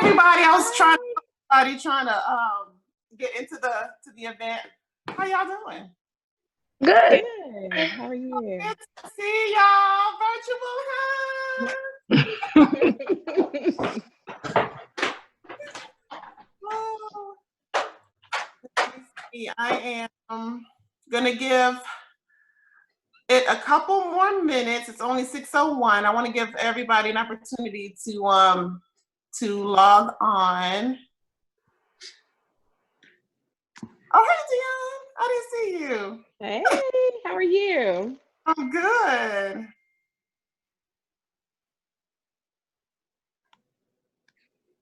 everybody. I was trying to get into the event. How y'all doing? Good. Good. How are you? Good to see y'all. Virtual hug. Oh, let me see. I am gonna give it a couple more minutes. It's only 6:01. I want to give everybody an opportunity to log on. Oh, hey, Dion. I didn't see you. Hey, how are you? I'm good.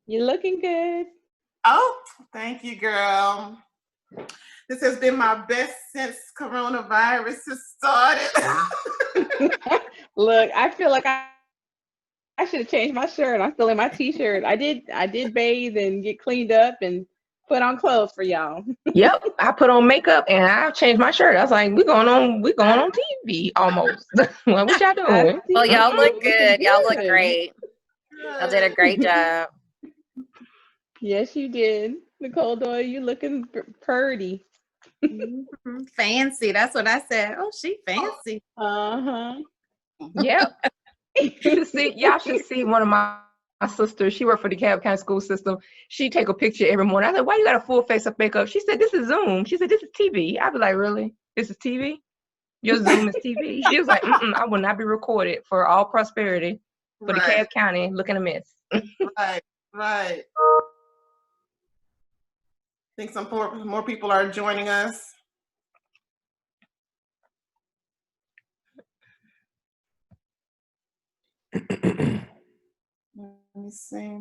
You're looking good. Oh, thank you, girl. This has been my best since coronavirus has started. Look, I feel like I should have changed my shirt. I'm still in my t-shirt. I did bathe and get cleaned up and put on clothes for y'all. Yep, I put on makeup and I changed my shirt. I was like, we're going on TV almost. Well, what y'all doing? Well, y'all look good. Y'all look great. Y'all did a great job. Yes, you did. Nicole Doyle, you looking pretty. Fancy. That's what I said. Oh, she fancy. Uh-huh. Yep. Y'all should see one of my sisters. She worked for the DeKalb County school system. She take a picture every morning. I said, why you got a full face of makeup? She said, this is Zoom. She said, this is TV. I'd be like, really? This is TV? Your Zoom is TV? She was like, I will not be recorded for all prosperity for DeKalb County looking a mess. Right. I think some more people are joining us. Let me see.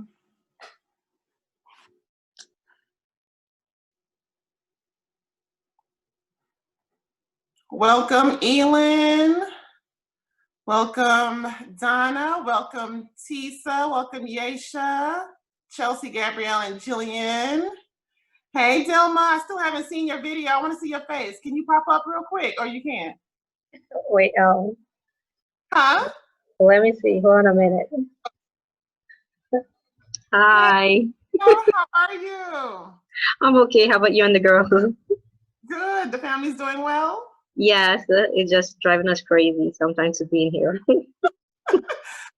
Welcome, Elin. Welcome, Donna. Welcome, Tisa. Welcome, Yesha, Chelsea, Gabrielle, and Jillian. Hey, Dilma. I still haven't seen your video. I want to see your face. Can you pop up real quick, or you can't? Wait, Huh? let me see. Hold on a minute. Hi. Oh, how are you? I'm okay. How about you and the girls? Good. The family's doing well? Yes, it's just driving us crazy sometimes to be in here.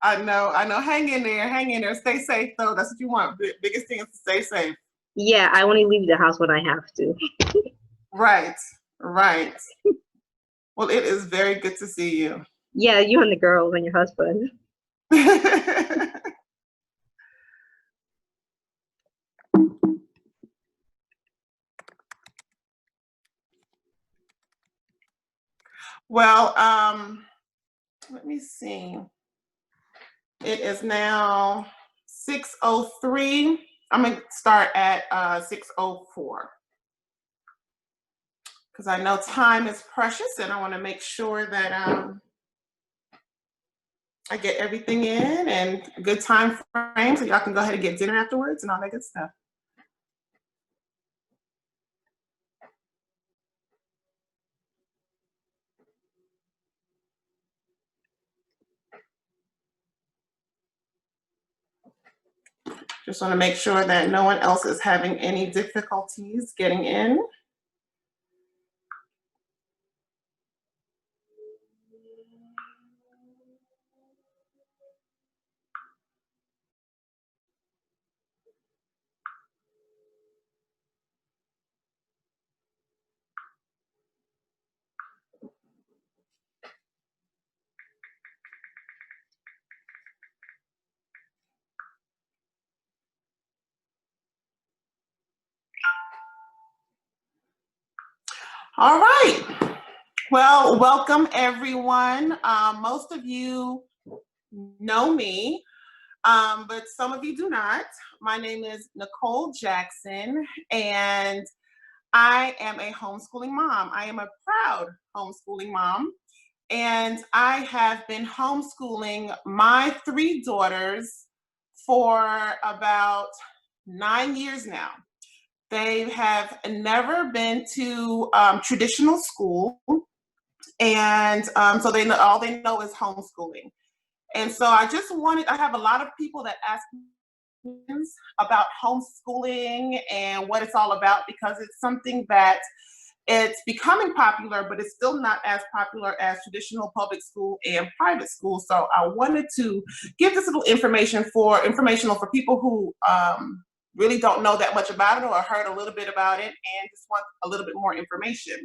I know. Hang in there. Stay safe, though. That's what you want. Biggest thing is to stay safe. Yeah, I only leave the house when I have to. Right. Well, it is very good to see you. Yeah, you and the girls and your husband. Well, let me see. It is now 6:03. I'm going to start at 6:04 because I know time is precious and I want to make sure that I get everything in and a good time frame so y'all can go ahead and get dinner afterwards and all that good stuff. Just want to make sure that no one else is having any difficulties getting in. All right. Well, welcome everyone. Most of you know me, but some of you do not. My name is Nicole Jackson, and I am a homeschooling mom. I am a proud homeschooling mom, and I have been homeschooling my 3 daughters for about 9 years now. They have never been to traditional school, and so all they know is homeschooling. And so I have a lot of people that ask about homeschooling and what it's all about, because it's something that it's becoming popular, but it's still not as popular as traditional public school and private school. So I wanted to give this little informational for people who really don't know that much about it or heard a little bit about it and just want a little bit more information.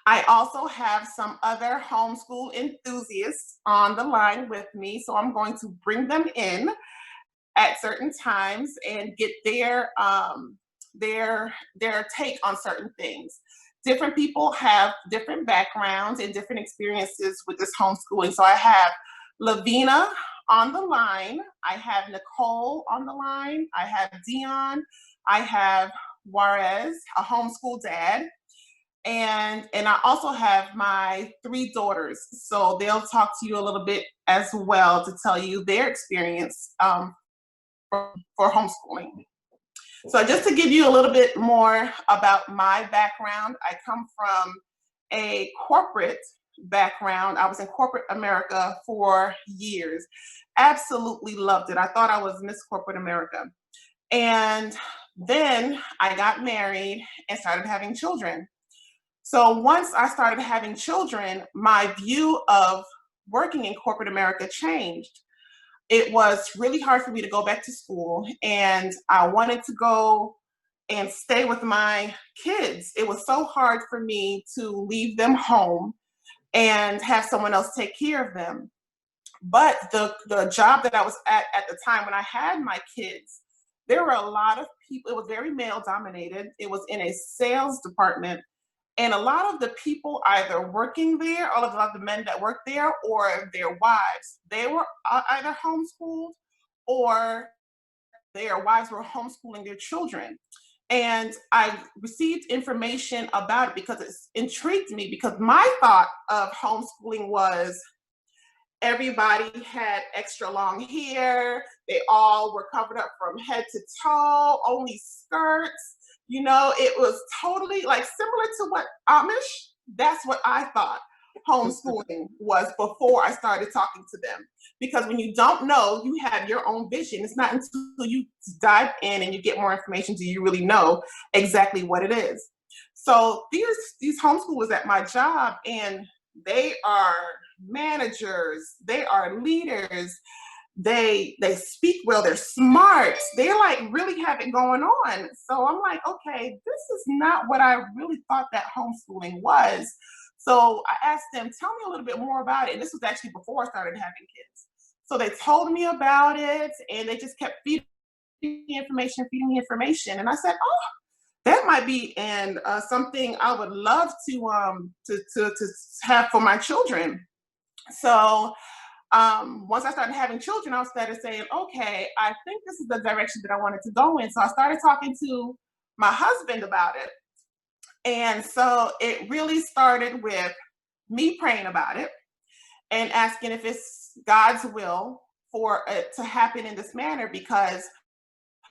I also have some other homeschool enthusiasts on the line with me, so I'm going to bring them in at certain times and get their take on certain things. Different people have different backgrounds and different experiences with this homeschooling. So I have Lavina on the line, I have Nicole on the line, I have Dion, I have Juarez, a homeschool dad, and I also have my 3 daughters. So they'll talk to you a little bit as well to tell you their experience for homeschooling. So just to give you a little bit more about my background, I come from a corporate background. I was in corporate America for years. Absolutely loved it. I thought I was Miss Corporate America. And then I got married and started having children. So once I started having children, my view of working in corporate America changed. It was really hard for me to go back to school, and I wanted to go and stay with my kids. It was so hard for me to leave them home and have someone else take care of them. But the job that I was at the time when I had my kids, there were a lot of people, it was very male dominated. It was in a sales department. And a lot of the people either working there, all of the men that worked there, or their wives, they were either homeschooled or their wives were homeschooling their children. And I received information about it because it intrigued me, because my thought of homeschooling was everybody had extra long hair, they all were covered up from head to toe, only skirts. You know, it was totally like similar to what Amish, that's what I thought homeschooling was before I started talking to them. Because when you don't know, you have your own vision. It's not until you dive in and you get more information do you really know exactly what it is. So these homeschoolers at my job, and they are managers, they are leaders, they speak well, they're smart, they like really have it going on. So I'm like, okay, this is not what I really thought that homeschooling was. So I asked them, tell me a little bit more about it. And this was actually before I started having kids. So they told me about it, and they just kept feeding me information. And I said, oh, that might be something I would love to have for my children. So once I started having children, I started saying, okay, I think this is the direction that I wanted to go in. So I started talking to my husband about it. And so it really started with me praying about it and asking if it's God's will for it to happen in this manner, because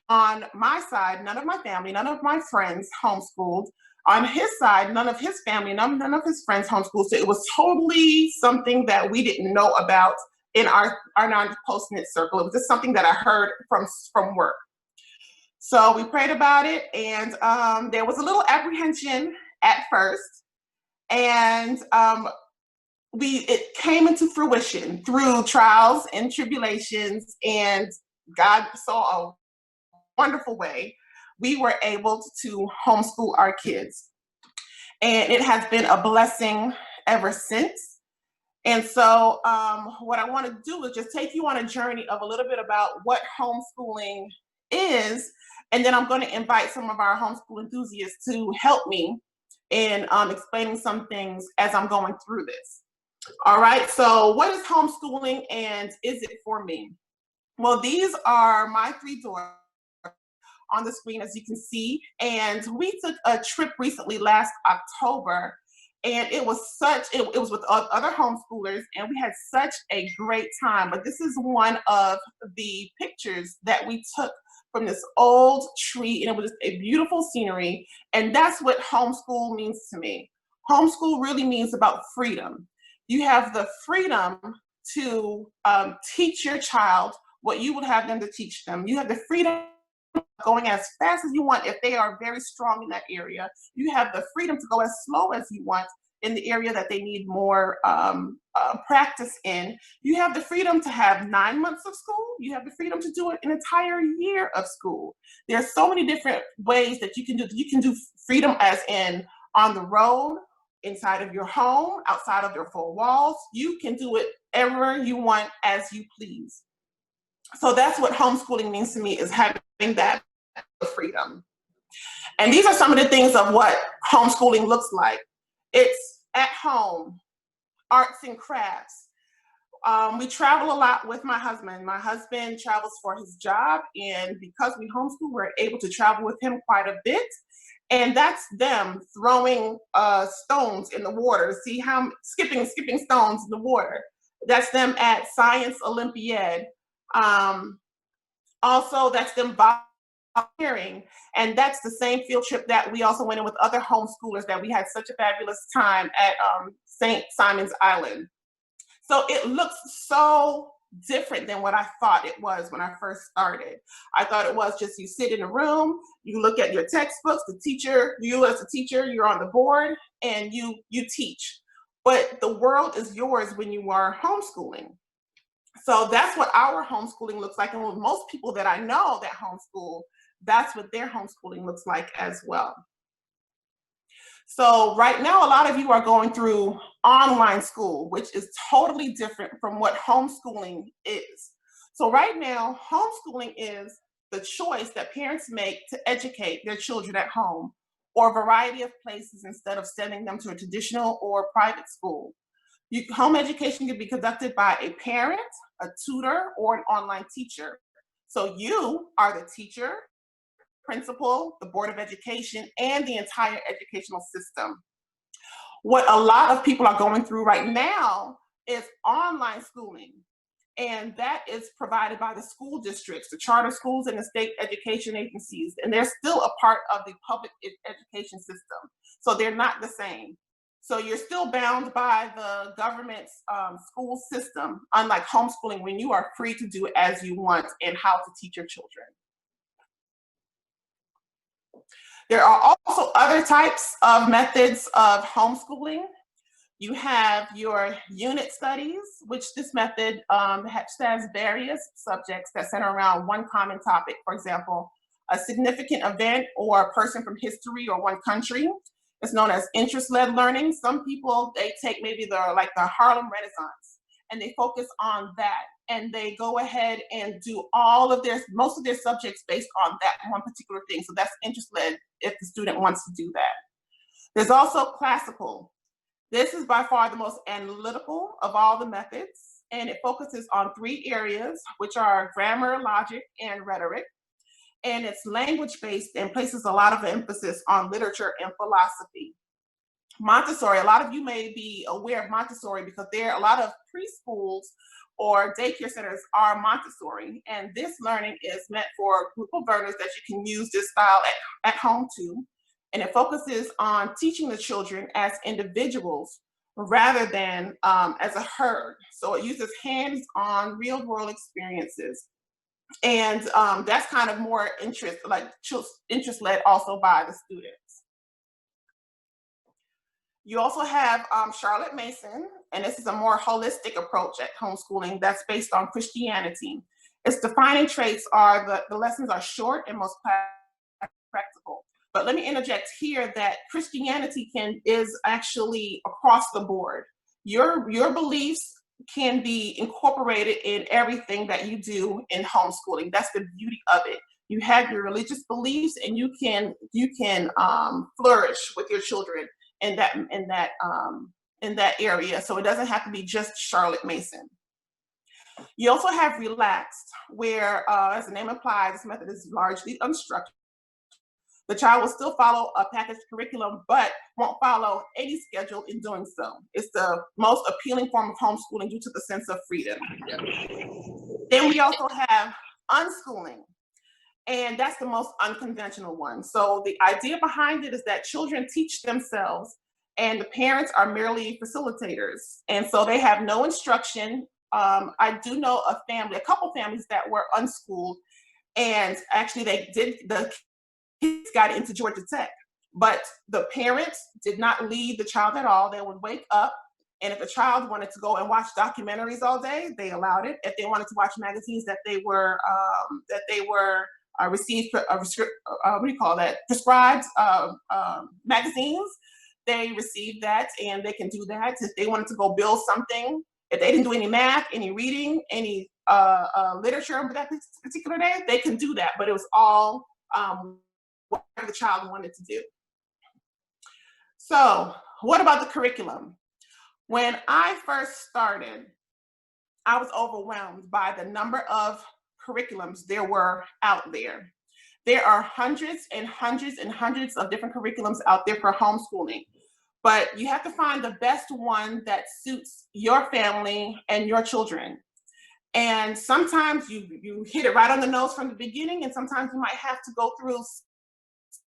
on my side, none of my family, none of my friends homeschooled. On his side, none of his family, none of his friends homeschooled. So it was totally something that we didn't know about in our non-close-knit circle. It was just something that I heard from work. So we prayed about it, and there was a little apprehension at first, and it came into fruition through trials and tribulations, and God saw a wonderful way we were able to homeschool our kids. And it has been a blessing ever since. And so what I want to do is just take you on a journey of a little bit about what homeschooling is. And then I'm going to invite some of our homeschool enthusiasts to help me in explaining some things as I'm going through this. All right, so what is homeschooling, and is it for me? Well, these are my 3 daughters on the screen, as you can see. And we took a trip recently last October, and it was with other homeschoolers, and we had such a great time. But this is one of the pictures that we took from this old tree, and it was just a beautiful scenery. And that's what homeschool means to me. Homeschool really means about freedom. You have the freedom to teach your child what you would have them to teach them. You have the freedom of going as fast as you want if they are very strong in that area. You have the freedom to go as slow as you want in the area that they need more practice in. You have the freedom to have 9 months of school. You have the freedom to do an entire year of school. There's so many different ways that you can do. You can do freedom as in on the road, inside of your home, outside of your four walls. You can do it ever you want, as you please. So that's what homeschooling means to me, is having that freedom. And these are some of the things of what homeschooling looks like. It's at home, arts and crafts. We travel a lot with my husband. My husband travels for his job, and because we homeschool, we're able to travel with him quite a bit. And that's them throwing stones in the water to see how skipping stones in the water. That's them at Science Olympiad. Also, that's them volunteering. And that's the same field trip that we also went in with other homeschoolers, that we had such a fabulous time at St. Simon's Island. So it looks so different than what I thought it was when I first started. I thought it was just you sit in a room, you look at your textbooks, the teacher, you as a teacher, you're on the board and you teach. But the world is yours when you are homeschooling. So that's what our homeschooling looks like. And with most people that I know that homeschool, that's what their homeschooling looks like as well. So right now, a lot of you are going through online school, which is totally different from what homeschooling is. So right now, homeschooling is the choice that parents make to educate their children at home, or a variety of places, instead of sending them to a traditional or private school. Home education can be conducted by a parent, a tutor, or an online teacher. So you are the teacher, principal, the Board of Education, and the entire educational system. What a lot of people are going through right now is online schooling. And that is provided by the school districts, the charter schools, and the state education agencies. And they're still a part of the public education system. So they're not the same. So you're still bound by the government's school system, unlike homeschooling, when you are free to do as you want and how to teach your children. There are also other types of methods of homeschooling. You have your unit studies, which this method has various subjects that center around one common topic. For example, a significant event or a person from history or one country. It's known as interest-led learning. Some people, they take maybe the Harlem Renaissance, and they focus on that. And they go ahead and do most of their subjects based on that one particular thing. So that's interest-led if the student wants to do that. There's also classical. This is by far the most analytical of all the methods, and it focuses on 3 areas, which are grammar, logic, and rhetoric. And it's language-based and places a lot of emphasis on literature and philosophy. Montessori, a lot of you may be aware of Montessori because there are a lot of preschools or daycare centers are Montessori, and this learning is meant for a group of learners that you can use this style at home too. And it focuses on teaching the children as individuals rather than as a herd. So it uses hands-on real-world experiences. And that's kind of more interest-led also by the students. You also have Charlotte Mason, and this is a more holistic approach at homeschooling that's based on Christianity. Its defining traits are the lessons are short and most practical. But let me interject here that Christianity is actually across the board. Your beliefs can be incorporated in everything that you do in homeschooling. That's the beauty of it. You have your religious beliefs, and you can flourish with your children in that area. So it doesn't have to be just Charlotte Mason. You also have relaxed, where as the name implies, this method is largely unstructured. The child will still follow a packaged curriculum, but won't follow any schedule in doing so. It's the most appealing form of homeschooling due to the sense of freedom. Then we also have unschooling, and that's the most unconventional one. So the idea behind it is that children teach themselves, and the parents are merely facilitators. And so they have no instruction I do know a couple families that were unschooled, and actually the kids got into Georgia Tech, but the parents did not leave the child at all. They would wake up, and if a child wanted to go and watch documentaries all day, they allowed it. If they wanted to watch magazines that they were received prescribed magazines, they received that, and they can do that. If they wanted to go build something, if they didn't do any math, any reading, any literature for that particular day, they can do that. But it was all whatever the child wanted to do. So what about the curriculum? When I first started, I was overwhelmed by the number of curriculums there were out there. There are hundreds and hundreds and hundreds of different curriculums out there for homeschooling, but you have to find the best one that suits your family and your children. And sometimes you hit it right on the nose from the beginning, and sometimes you might have to go through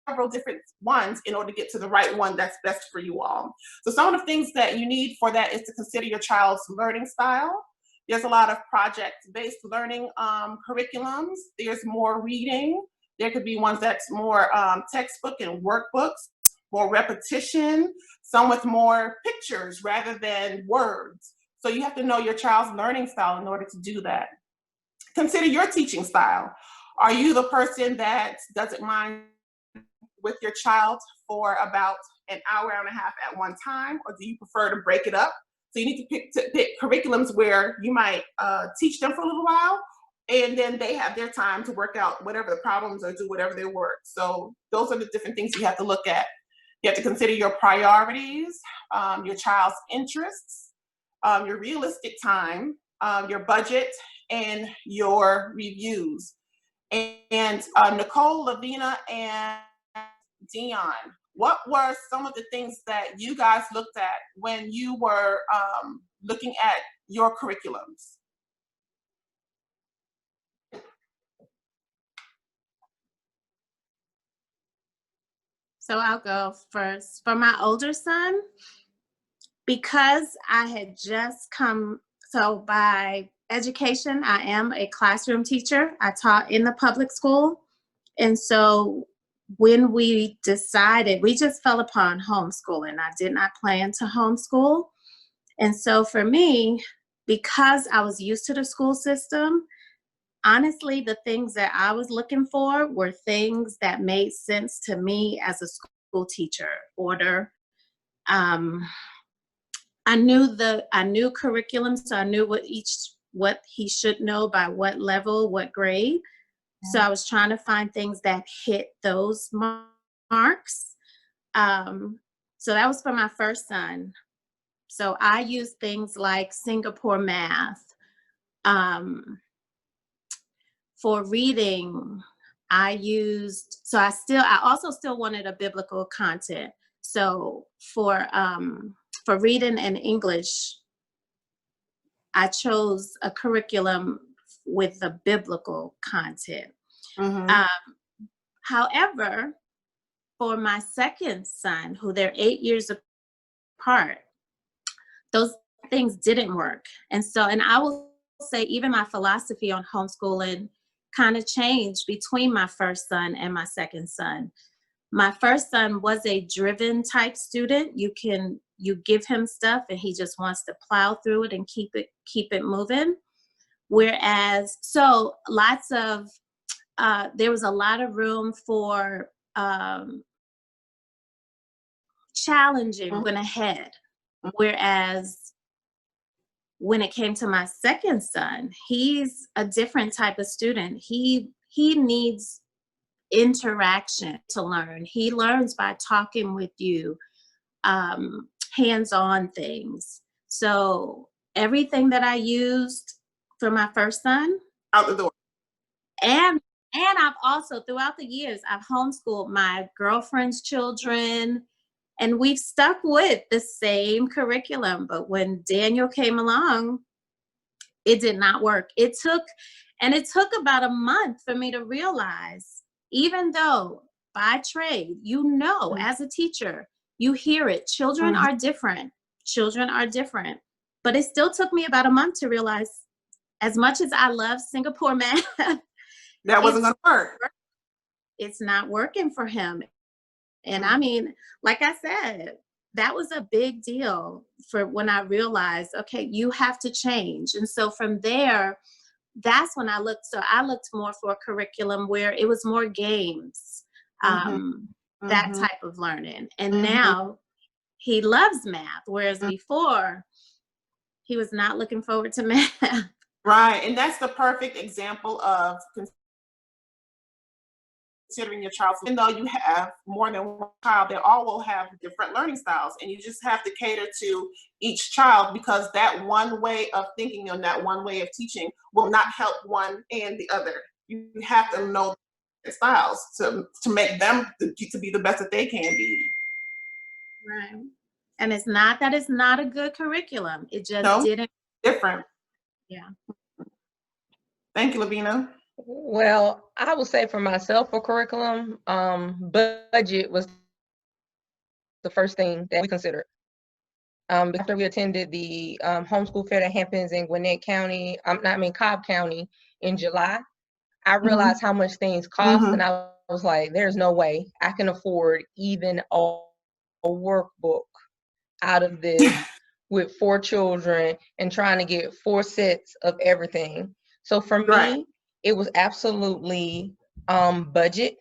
several different ones in order to get to the right one that's best for you all. So some of the things that you need for that is to consider your child's learning style. There's a lot of project-based learning curriculums. There's more reading. There could be ones that's more textbook and workbooks, more repetition, some with more pictures rather than words. So you have to know your child's learning style in order to do that. Consider your teaching style. Are you the person that doesn't mind with your child for about an hour and a half at one time, or do you prefer to break it up? So you need to pick curriculums where you might teach them for a little while, and then they have their time to work out whatever the problems or do whatever their work. So those are the different things you have to look at. You have to consider your priorities, your child's interests, your realistic time, your budget, and your reviews. And Nicole, Lavina, and Dion, what were some of the things that you guys looked at when you were looking at your curriculums? So I'll go first. For my older son, because I had just come, so by education, I am a classroom teacher. I taught in the public school. And so when we decided, we just fell upon homeschooling. I did not plan to homeschool. And so for me, because I was used to the school system, honestly, the things that I was looking for were things that made sense to me as a school teacher. Order. I knew curriculum, so I knew what he should know by what level, what grade. So I was trying to find things that hit those marks. So that was for my first son. So I used things like Singapore math. For reading, I also still wanted a biblical content. So for reading and English, I chose a curriculum with the biblical content. However, for my second son, who they're 8 years apart, those things didn't work. And I will say even my philosophy on homeschooling kind of changed between my first son and my second son. My first son was a driven type student. You give him stuff and he just wants to plow through it and keep it moving. Whereas, so lots of, there was a lot of room for challenging, went ahead. Whereas when it came to my second son, he's a different type of student. He needs interaction to learn. He learns by talking with you, hands-on things. So everything that I used for my first son, out the door. And I've also, throughout the years, I've homeschooled my girlfriend's children, and we've stuck with the same curriculum. But when Daniel came along, it did not work. It took about a month for me to realize, even though by trade, as a teacher, you hear it. Children are different. Children are different. But it still took me about a month to realize, as much as I love Singapore math, That wasn't going to work. it's not working for him. And I mean, like I said, that was a big deal for when I realized, okay, you have to change. And so from there, that's when I looked. So I looked more for a curriculum where it was more games, that type of learning. And now he loves math, whereas before he was not looking forward to math. Right. And that's the perfect example of considering your child. Even though you have more than one child, they all will have different learning styles, and you just have to cater to each child, because that one way of thinking and that one way of teaching will not help one and the other. You have to know their styles to make them to be the best that they can be. Right. And it's not that it's not a good curriculum. It just didn't. Different. Yeah. Thank you, Lavina. Well, I would say for myself for curriculum, budget was the first thing that we considered. After we attended the homeschool fair that happens in Cobb County in July, I realized how much things cost, and I was like, there's no way I can afford even a workbook out of this with 4 children and trying to get 4 sets of everything. So for me, it was absolutely budget.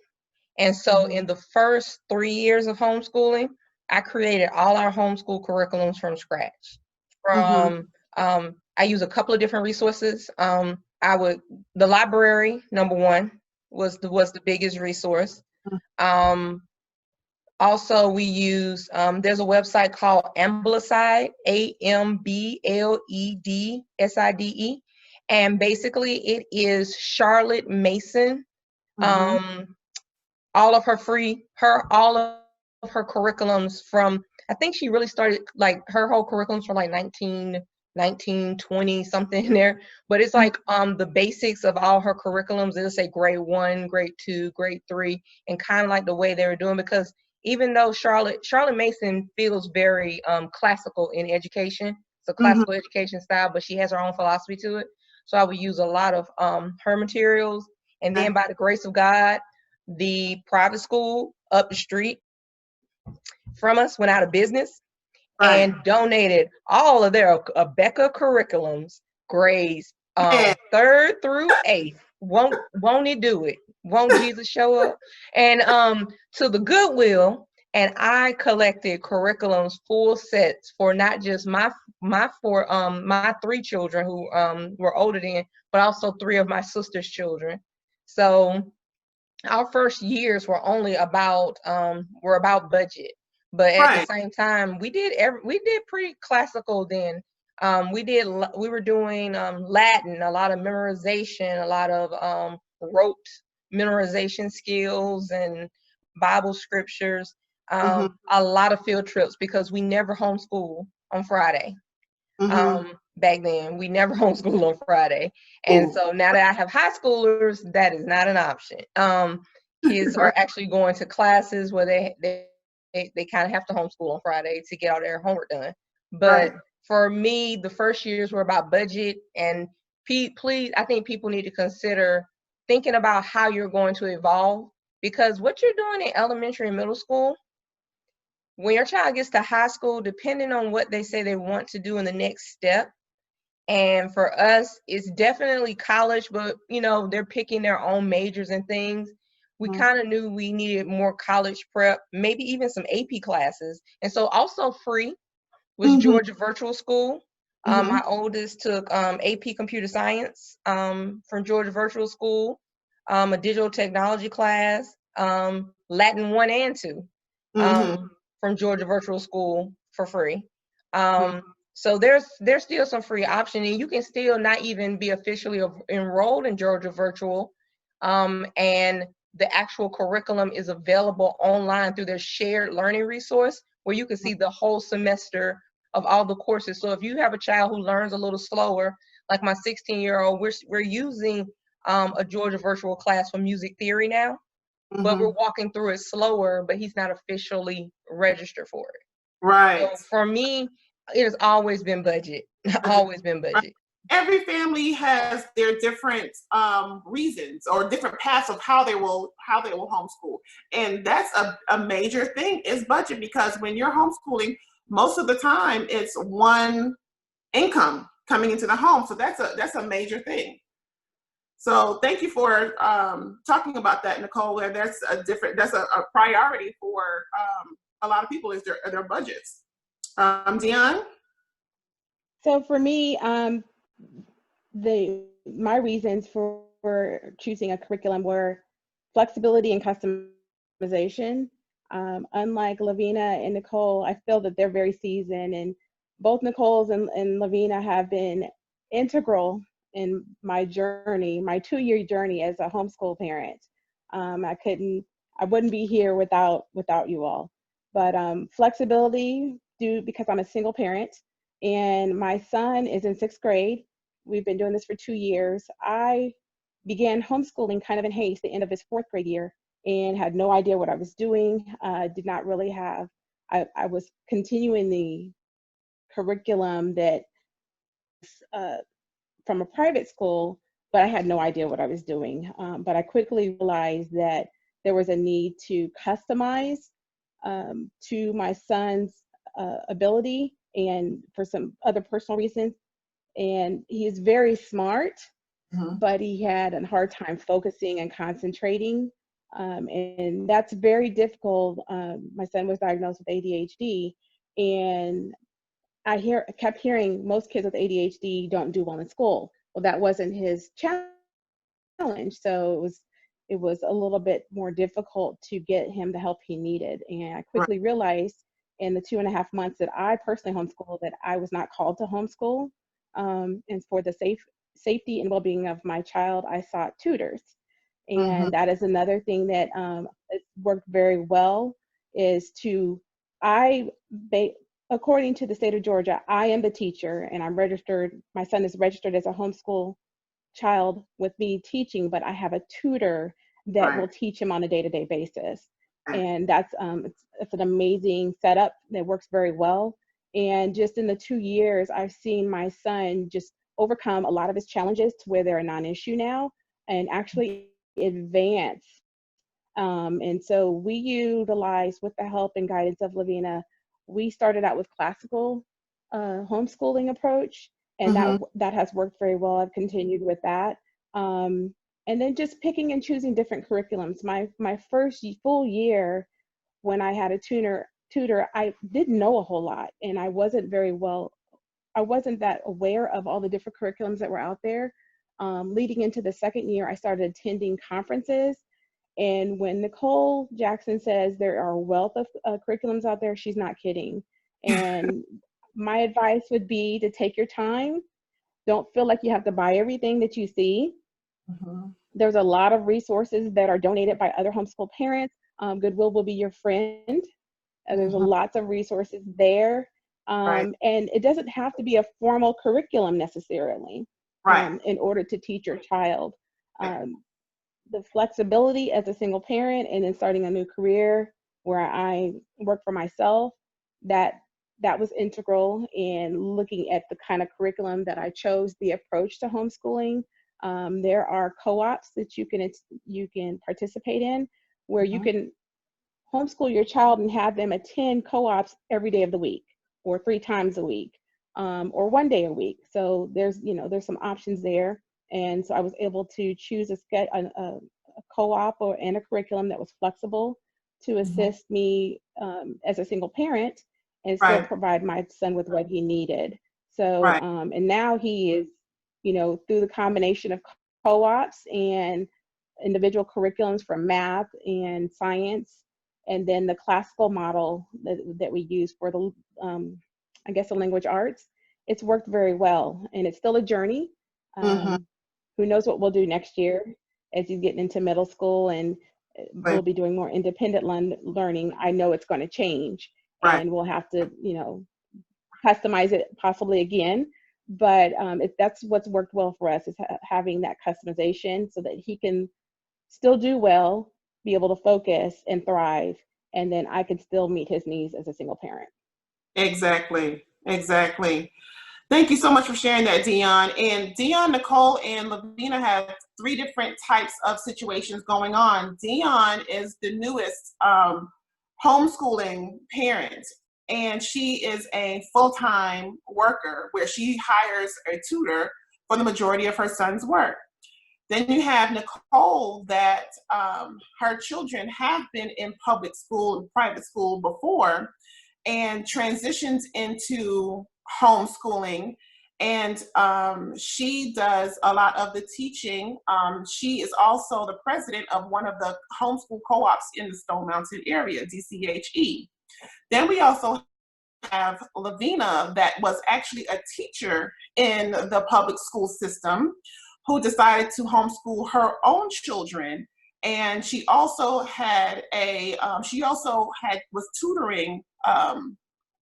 And so in the first 3 years of homeschooling, I created all our homeschool curriculums from scratch. I use a couple of different resources. The library, number one, was the biggest resource. Also, we use, there's a website called Ambledside, AMBLEDSIDE. And basically it is Charlotte Mason. All of her curriculums from, I think she really started, like, her whole curriculums from like 1920 something in there, but it's like the basics of all her curriculums. It'll say grade 1, grade 2, grade 3, and kind of like the way they were doing, because even though Charlotte Mason feels very classical in education, it's a classical education style, but she has her own philosophy to it. So I would use a lot of her materials, and then by the grace of God, the private school up the street from us went out of business and donated all of their Becca curriculums, grades 3rd through 8th. Won't he do it? Won't Jesus show up? And to the Goodwill, and I collected curriculums, full sets, for not just my 3 children who were older than, but also 3 of my sister's children. So our first years were only about budget, but at the same time we did pretty classical then. We were doing Latin, a lot of memorization, a lot of rote memorization skills and Bible scriptures, a lot of field trips, because we never homeschool on Friday. Back then we never homeschool on Friday, and so now that I have high schoolers, that is not an option. Kids are actually going to classes where they kind of have to homeschool on Friday to get all their homework done. But for me, the first years were about budget, and please, I think people need to consider thinking about how you're going to evolve, because what you're doing in elementary and middle school, when your child gets to high school, depending on what they say they want to do in the next step, and for us, it's definitely college, but they're picking their own majors and things. We kind of knew we needed more college prep, maybe even some AP classes. And so also free was Georgia Virtual School. My oldest took AP Computer Science from Georgia Virtual School, a digital technology class, Latin 1 and 2 from Georgia Virtual School for free. So there's still some free option, and you can still not even be officially enrolled in Georgia Virtual, and the actual curriculum is available online through their shared learning resource, where you can see the whole semester of all the courses. So if you have a child who learns a little slower, like my 16-year-old, we're using a Georgia Virtual class for music theory now, but we're walking through it slower, but he's not officially registered for it. So for me, It has always been budget. Always been budget. Every family has their different reasons or different paths of how they will homeschool, and that's a major thing is budget, because when you're homeschooling, most of the time it's one income coming into the home, so that's a major thing. So thank you for talking about that, Nicole. Where that's a priority for a lot of people is their budgets. Dion? So for me, my reasons for choosing a curriculum were flexibility and customization. Unlike Lavina and Nicole, I feel that they're very seasoned, and both Nicole's and Lavina have been integral in my journey, my 2-year journey as a homeschool parent. I wouldn't be here without you all. But flexibility, because I'm a single parent, and my son is in 6th grade. We've been doing this for 2 years. I began homeschooling kind of in haste, the end of his 4th grade year, and had no idea what I was doing. Did not really have, I was continuing the curriculum that from a private school, but I had no idea what I was doing. But I quickly realized that there was a need to customize to my son's ability and for some other personal reasons. And he is very smart, but he had a hard time focusing and concentrating. And that's very difficult. My son was diagnosed with ADHD, and I kept hearing most kids with ADHD don't do well in school. Well, that wasn't his challenge. So it was a little bit more difficult to get him the help he needed. And I quickly realized in the 2.5 months that I personally homeschooled that I was not called to homeschool. And for the safety and well-being of my child, I sought tutors. And that is another thing that worked very well is according to the state of Georgia, I am the teacher and I'm registered. My son is registered as a homeschool child with me teaching, but I have a tutor that will teach him on a day-to-day basis. And that's it's an amazing setup that works very well. And just in the 2 years, I've seen my son just overcome a lot of his challenges to where they're a non-issue now and actually advance. And so we utilize, with the help and guidance of Lavina, we started out with classical homeschooling approach, and that has worked very well. I've continued with that. And then just picking and choosing different curriculums. My first full year when I had a tutor, I didn't know a whole lot, and I wasn't that aware of all the different curriculums that were out there. Leading into the second year, I started attending conferences. And when Nicole Jackson says there are a wealth of curriculums out there, she's not kidding. And my advice would be to take your time. Don't feel like you have to buy everything that you see. There's a lot of resources that are donated by other homeschool parents. Goodwill will be your friend. There's lots of resources there. And it doesn't have to be a formal curriculum necessarily in order to teach your child. The flexibility as a single parent and then starting a new career where I work for myself, that was integral in looking at the kind of curriculum that I chose, the approach to homeschooling. There are co-ops that you can participate in where you can homeschool your child and have them attend co-ops every day of the week or 3 times a week or 1 day a week. So there's some options there. And so I was able to choose a co-op and a curriculum that was flexible to assist me as a single parent and still provide my son with what he needed. So, and now he is, through the combination of co-ops and individual curriculums for math and science, and then the classical model that we use for the, the language arts, it's worked very well. And it's still a journey. Who knows what we'll do next year as he's getting into middle school and we'll be doing more independent learning. I know it's going to change and we'll have to, customize it possibly again. But that's what's worked well for us is having that customization so that he can still do well, be able to focus and thrive. And then I can still meet his needs as a single parent. Exactly. Exactly. Thank you so much for sharing that, Dion. And Dion, Nicole, and Lavina have 3 different types of situations going on. Dion is the newest homeschooling parent, and she is a full-time worker where she hires a tutor for the majority of her son's work. Then you have Nicole that her children have been in public school and private school before and transitions into homeschooling. And she does a lot of the teaching. She is also the president of one of the homeschool co-ops in the Stone Mountain area, DCHE. Then we also have Lavina that was actually a teacher in the public school system who decided to homeschool her own children. And she also was tutoring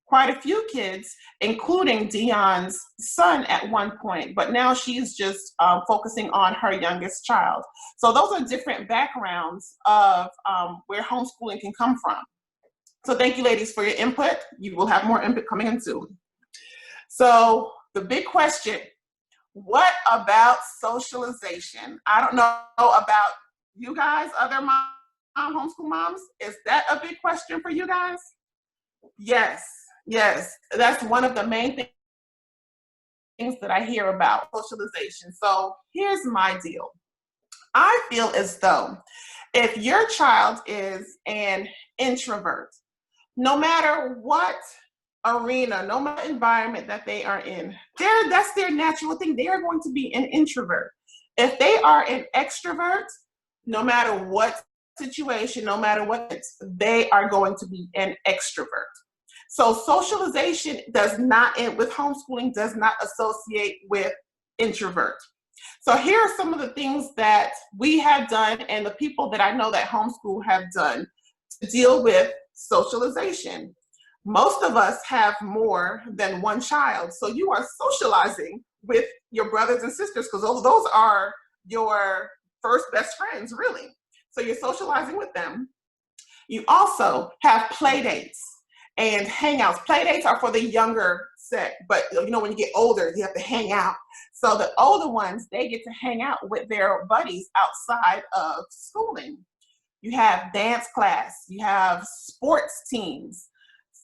quite a few kids, including Dion's son at one point, but now she's just focusing on her youngest child. So those are different backgrounds of where homeschooling can come from. So thank you, ladies, for your input. You will have more input coming in soon. So the big question, what about socialization? I don't know about you guys, other homeschool moms. Is that a big question for you guys? Yes, that's one of the main things that I hear about, socialization. So here's my deal. I feel as though if your child is an introvert, no matter what arena, no matter environment that they are in, that's their natural thing. They are going to be an introvert. If they are an extrovert, no matter what situation, no matter what, they are going to be an extrovert. So socialization with homeschooling does not associate with introvert. So here are some of the things that we have done and the people that I know that homeschool have done to deal with socialization. Most of us have more than one child. So you are socializing with your brothers and sisters because those are your first best friends, really. So you're socializing with them. You also have play dates and hangouts. Play dates are for the younger set, but when you get older, you have to hang out. So the older ones, they get to hang out with their buddies outside of schooling. You have dance class, you have sports teams,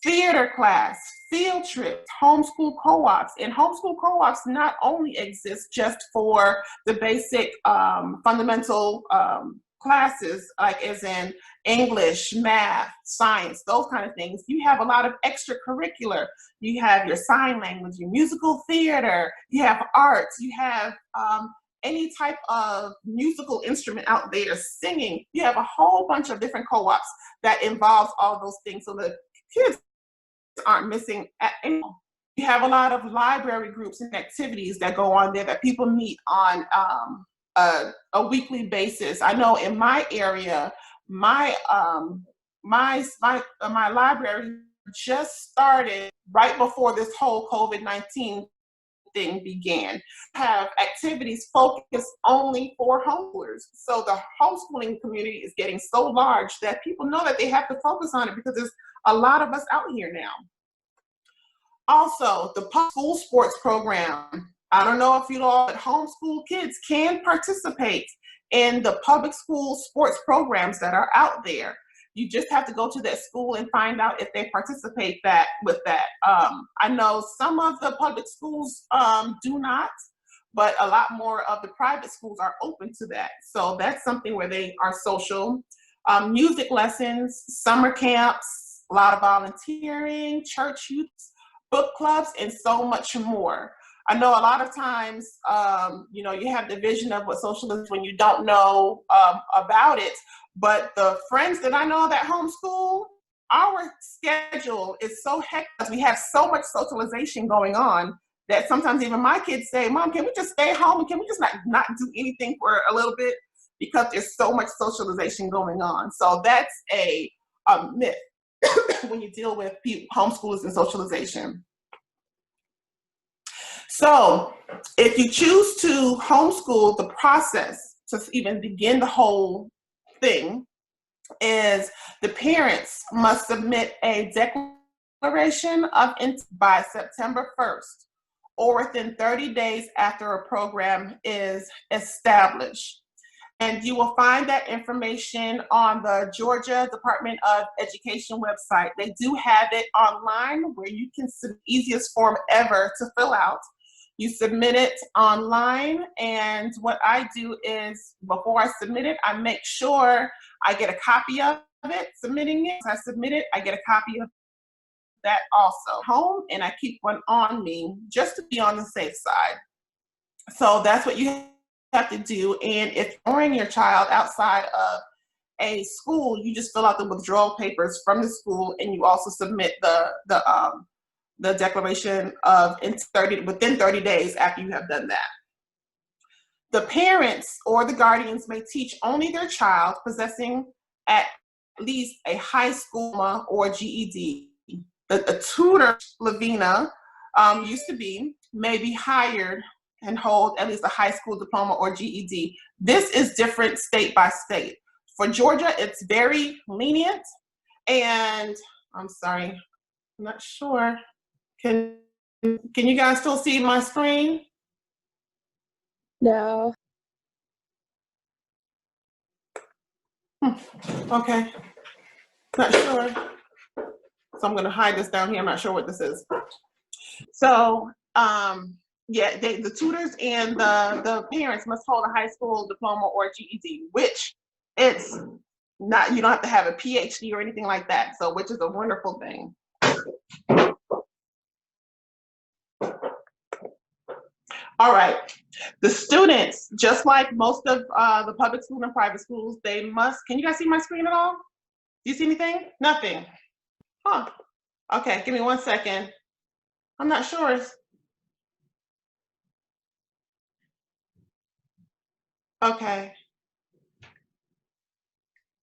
theater class, field trips, homeschool co-ops. And homeschool co-ops not only exist just for the basic fundamental classes, like as in English, math, science, those kind of things. You have a lot of extracurricular. You have your sign language, your musical theater, you have arts, you have any type of musical instrument out there, singing. You have a whole bunch of different co-ops that involves all those things so the kids aren't missing at any. You have a lot of library groups and activities that go on there that people meet on a weekly basis. I know in my area, my library just started right before this whole COVID-19 thing began. Have activities focused only for homeschoolers. So the homeschooling community is getting so large that people know that they have to focus on it because there's a lot of us out here now. Also, the public school sports program. I don't know if you know, but homeschool kids can participate in the public school sports programs that are out there. You just have to go to that school and find out if they participate with that. I know some of the public schools do not, but a lot more of the private schools are open to that. So that's something where they are social. Music lessons, summer camps, a lot of volunteering, church youth, book clubs, and so much more. I know a lot of times, you have the vision of what social is when you don't know about it. But the friends that I know that homeschool, our schedule is so hectic. We have so much socialization going on that sometimes even my kids say, Mom, can we just stay home? Can we just not do anything for a little bit? Because there's so much socialization going on. So that's a myth when you deal with homeschoolers and socialization. So if you choose to homeschool, the process to even begin the whole thing is the parents must submit a declaration of intent by September 1st or within 30 days after a program is established. And you will find that information on the Georgia Department of Education website. They do have it online where you can submit the easiest form ever to fill out. You submit it online, and what I do is before I submit it, I make sure I get a copy of it, submitting it. As I submit it, I get a copy of that also home, and I keep one on me just to be on the safe side. So that's what you have to do. And if you're storing your child outside of a school, you just fill out the withdrawal papers from the school, and you also submit the declaration of within 30 days after you have done that. The parents or the guardians may teach only their child possessing at least a high school or GED. A tutor, Lavina, used to be, may be hired and hold at least a high school diploma or GED. This is different state by state. For Georgia, it's very lenient, and I'm sorry, I'm not sure. Can you guys still see my screen? No. Okay, not sure. So I'm gonna hide this down here. I'm not sure what this is. So yeah, the tutors and the parents must hold a high school diploma or GED, which it's not, you don't have to have a PhD or anything like that. So which is a wonderful thing. All right, the students, just like most of the public school and private schools, they must, can you guys see my screen at all? Do you see anything? Nothing. Huh. Okay, give me 1 second. I'm not sure. Okay.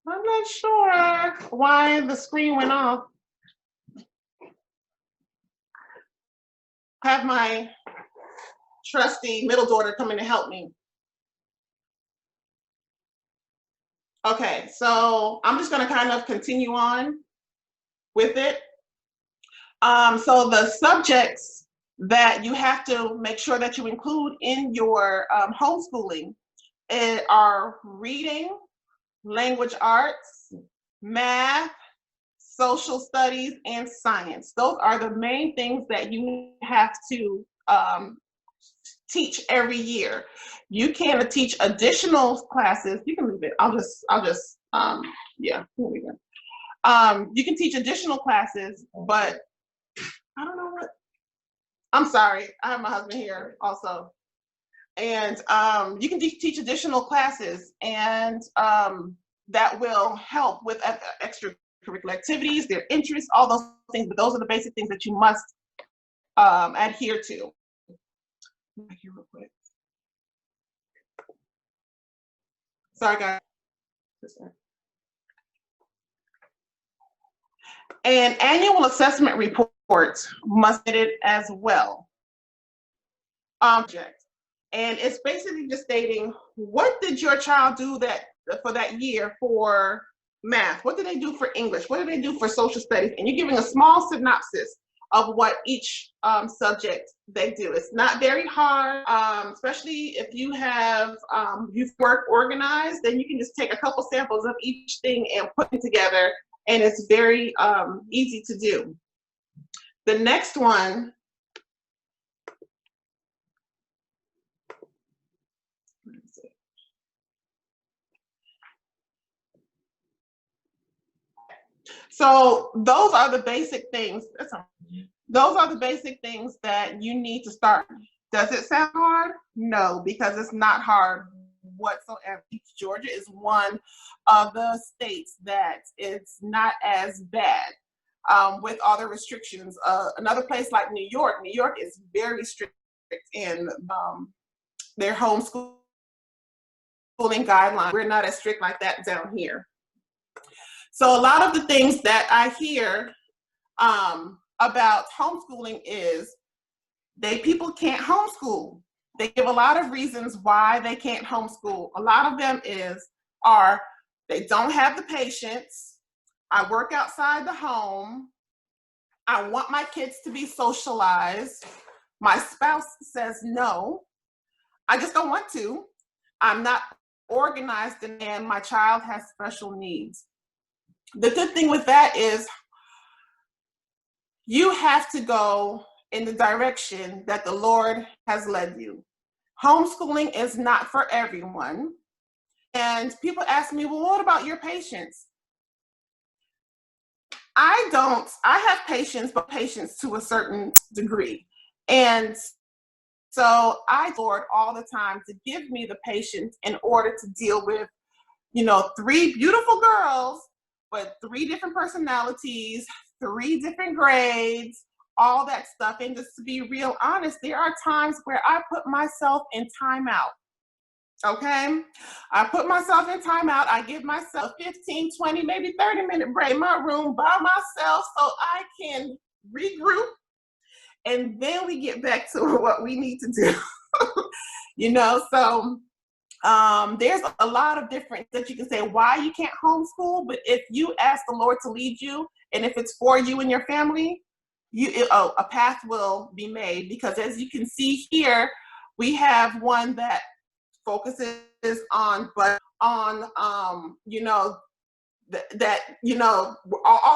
I'm not sure why the screen went off. I have my trusty middle daughter coming to help me. Okay, so I'm just gonna kind of continue on with it. So the subjects that you have to make sure that you include in your homeschooling are reading, language arts, math, social studies, and science. Those are the main things that you have to teach every year. You can teach additional classes. You can leave it. I'll just yeah, here we go. You can teach additional classes, but I don't know what. I'm sorry. I have my husband here also. And you can teach additional classes, and that will help with extracurricular activities, their interests, all those things. But those are the basic things that you must adhere to. Here real quick. Sorry, guys. An annual assessment report must be it as well. And it's basically just stating, what did your child do for that year for math? What did they do for English? What did they do for social studies? And you're giving a small synopsis of what each subject they do. It's not very hard, especially if you have youth work organized, then you can just take a couple samples of each thing and put it together, and it's very easy to do. The next one, so those are the basic things. Those are the basic things that you need to start. Does it sound hard? No, because it's not hard whatsoever. Georgia is one of the states that it's not as bad with all the restrictions. Another place like New York is very strict in their homeschooling guidelines. We're not as strict like that down here. So a lot of the things that I hear about homeschooling is people can't homeschool. They give a lot of reasons why they can't homeschool. A lot of them are they don't have the patience. I work outside the home. I want my kids to be socialized. My spouse says no. I just don't want to. I'm not organized and my child has special needs. The good thing with that is you have to go in the direction that the Lord has led you. Homeschooling is not for everyone. And people ask me, well, what about your patience? I have patience, but patience to a certain degree. And so I Lord all the time to give me the patience in order to deal with, 3 beautiful girls, but 3 different personalities, 3 different grades, all that stuff. And just to be real honest, there are times where I put myself in timeout. Okay. I put myself in timeout. I give myself 15, 20, maybe 30-minute break in my room by myself so I can regroup. And then we get back to what we need to do. So there's a lot of different that you can say why you can't homeschool, but if you ask the Lord to lead you, and if it's for you and your family, a path will be made. Because as you can see here, we have one that focuses on, but on, all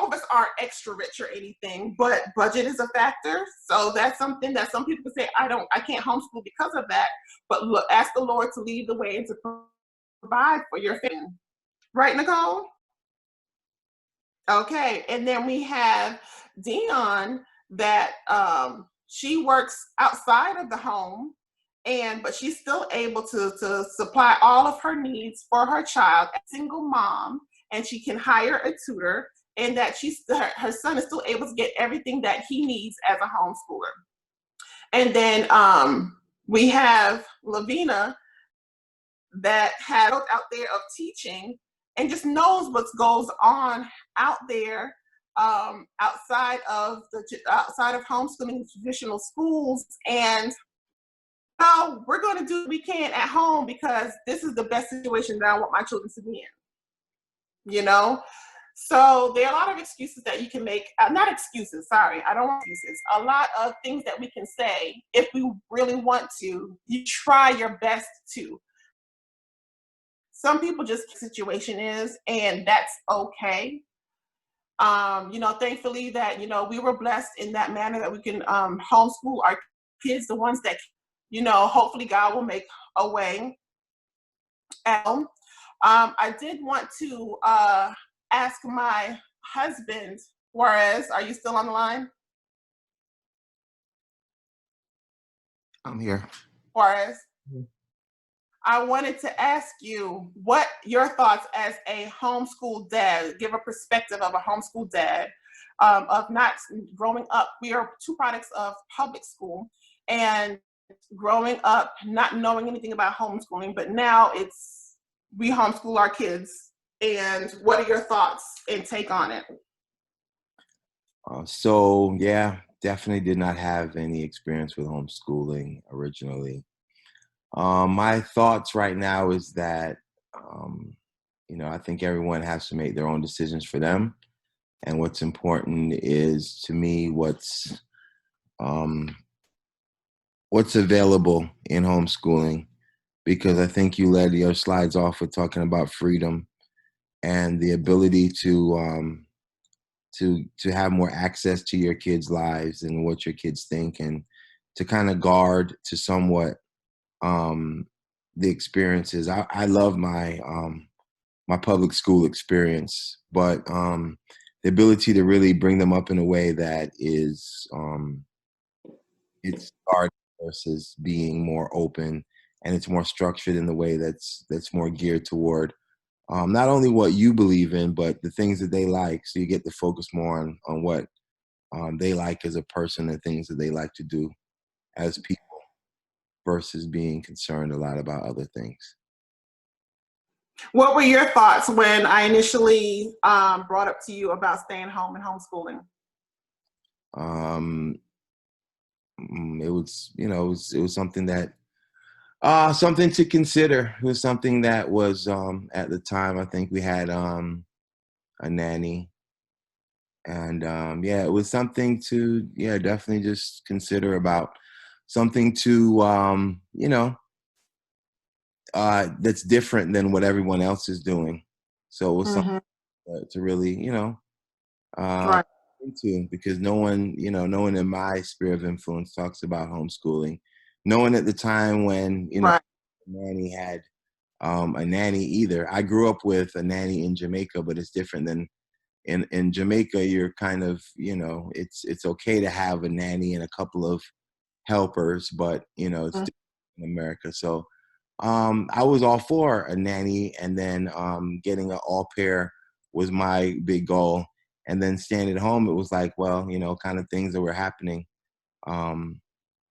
of us aren't extra rich or anything, but budget is a factor. So that's something that some people say, I can't homeschool because of that. But look, ask the Lord to lead the way and to provide for your family. Right, Nicole? Okay. And then we have Dion that she works outside of the home, but she's still able to supply all of her needs for her child, a single mom, and she can hire a tutor, and that her son is still able to get everything that he needs as a homeschooler. And then we have Lavina that had out there of teaching and just knows what goes on out there outside of homeschooling traditional schools. And we're going to do what we can at home because this is the best situation that I want my children to be in. So there are a lot of excuses that you can make. Not excuses, sorry, I don't want excuses. A lot of things that we can say if we really want to. You try your best to. Some people just situation is, and that's okay. Thankfully that, we were blessed in that manner that we can homeschool our kids, the ones that, hopefully God will make a way. I did want to ask my husband, Juarez, are you still on the line? I'm here. Juarez. I wanted to ask you what your thoughts as a homeschool dad, give a perspective of a homeschool dad, of not growing up. We are 2 products of public school and growing up not knowing anything about homeschooling, but now we homeschool our kids. And what are your thoughts and take on it? Definitely did not have any experience with homeschooling originally. My thoughts right now is that, I think everyone has to make their own decisions for them. And what's important is, to me, what's available in homeschooling, because I think you led your slides off with talking about freedom and the ability to have more access to your kids' lives and what your kids think, and to kind of guard to somewhat the experiences. I love my my public school experience, but the ability to really bring them up in a way that is it's guarded versus being more open, and it's more structured in the way that's more geared toward not only what you believe in, but the things that they like. So you get to focus more on what they like as a person and things that they like to do as people, versus being concerned a lot about other things. What were your thoughts when I initially brought up to you about staying home and homeschooling? It was, it was something that, something to consider. It was something that was, at the time, I think we had a nanny, And yeah, it was something to, yeah, definitely just consider about something to, that's different than what everyone else is doing. So it was something to really, uh, Right. into, because no one in my sphere of influence talks about homeschooling. No one at the time when, Right. nanny had a nanny either. I grew up with a nanny in Jamaica, but it's different than in Jamaica. You're kind of, it's okay to have a nanny and a couple of helpers, but it's different in America. So I was all for a nanny, and then getting an au pair was my big goal. And then staying at home, it was like, well, kind of things that were happening. Um,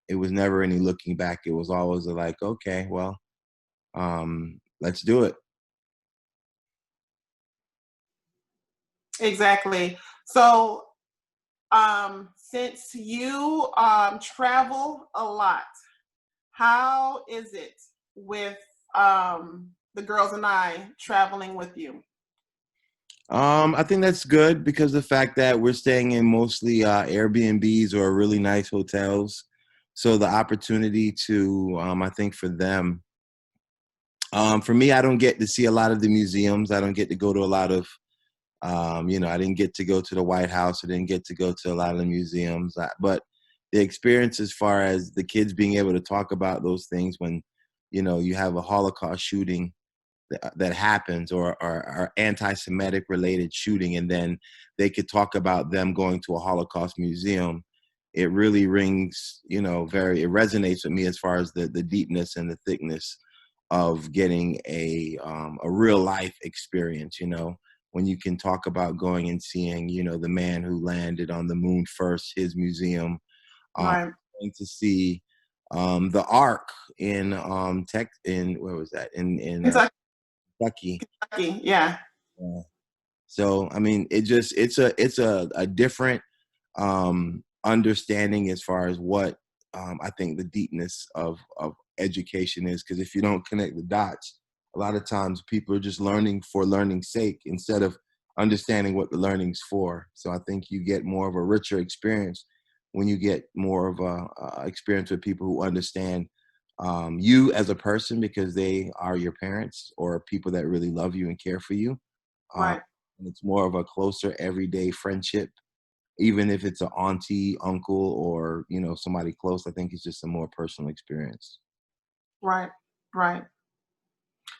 it was never any looking back. It was always like, okay, well, let's do it. Exactly. So since you travel a lot, how is it with the girls and I traveling with you? I think that's good because the fact that we're staying in mostly Airbnbs or really nice hotels. So the opportunity to, I think for them, for me, I don't get to see a lot of the museums. I don't get to go to a lot of, I didn't get to go to the White House. I didn't get to go to a lot of the museums. But the experience as far as the kids being able to talk about those things when, you have a Holocaust shooting that happens, or anti-Semitic related shooting, and then they could talk about them going to a Holocaust museum. It really rings, it resonates with me as far as the deepness and the thickness of getting a real life experience. When you can talk about going and seeing, the man who landed on the moon first, his museum, Right. going to see the Ark in where was that, in Kentucky. Kentucky. Yeah. Yeah. So I mean, it's a different understanding as far as what I think the deepness of education is. Because if you don't connect the dots, a lot of times people are just learning for learning's sake instead of understanding what the learning's for. So I think you get more of a richer experience when you get more of a experience with people who understand you as a person, because they are your parents or people that really love you and care for you. Uh, Right. and it's more of a closer everyday friendship, even if it's an auntie, uncle, or somebody close. I think it's just a more personal experience. Right. Right.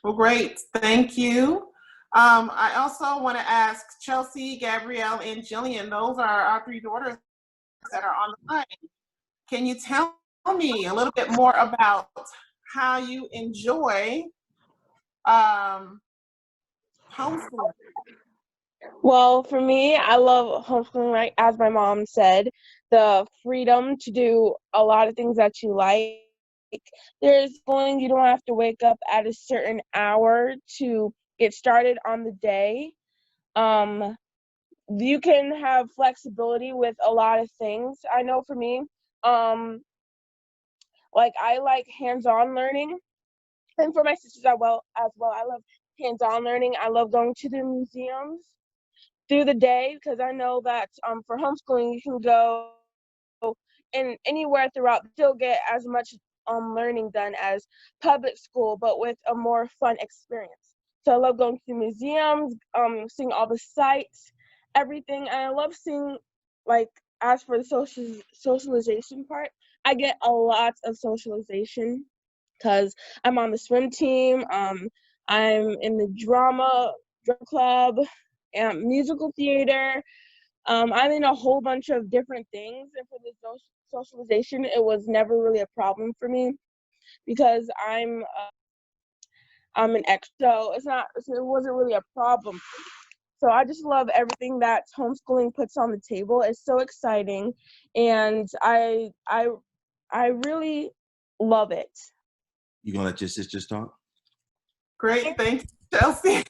Well, great. Thank you. I also want to ask Chelsea, Gabrielle, and Jillian. Those are our three daughters that are on the line. Can you tell me a little bit more about how you enjoy homeschooling? Well, for me, I love homeschooling, right? As my mom said, the freedom to do a lot of things that you like. There's schooling, you don't have to wake up at a certain hour to get started on the day. Um, you can have flexibility with a lot of things. I know for me, like I like hands-on learning, and for my sisters as well, I love hands-on learning. I love going to the museums through the day, because I know that for homeschooling you can go in anywhere throughout, still get as much learning done as public school, but with a more fun experience. So I love going to museums, seeing all the sites, everything, and I love seeing, like, as for the socialization part, I get a lot of socialization because I'm on the swim team, I'm in the drama club, and musical theater. I'm in a whole bunch of different things, and for the socialization, it was never really a problem for me because I'm an ex, so it wasn't really a problem. So I just love everything that homeschooling puts on the table. It's so exciting, and I really love it. You gonna let your sisters talk? Great. Thanks, Chelsea.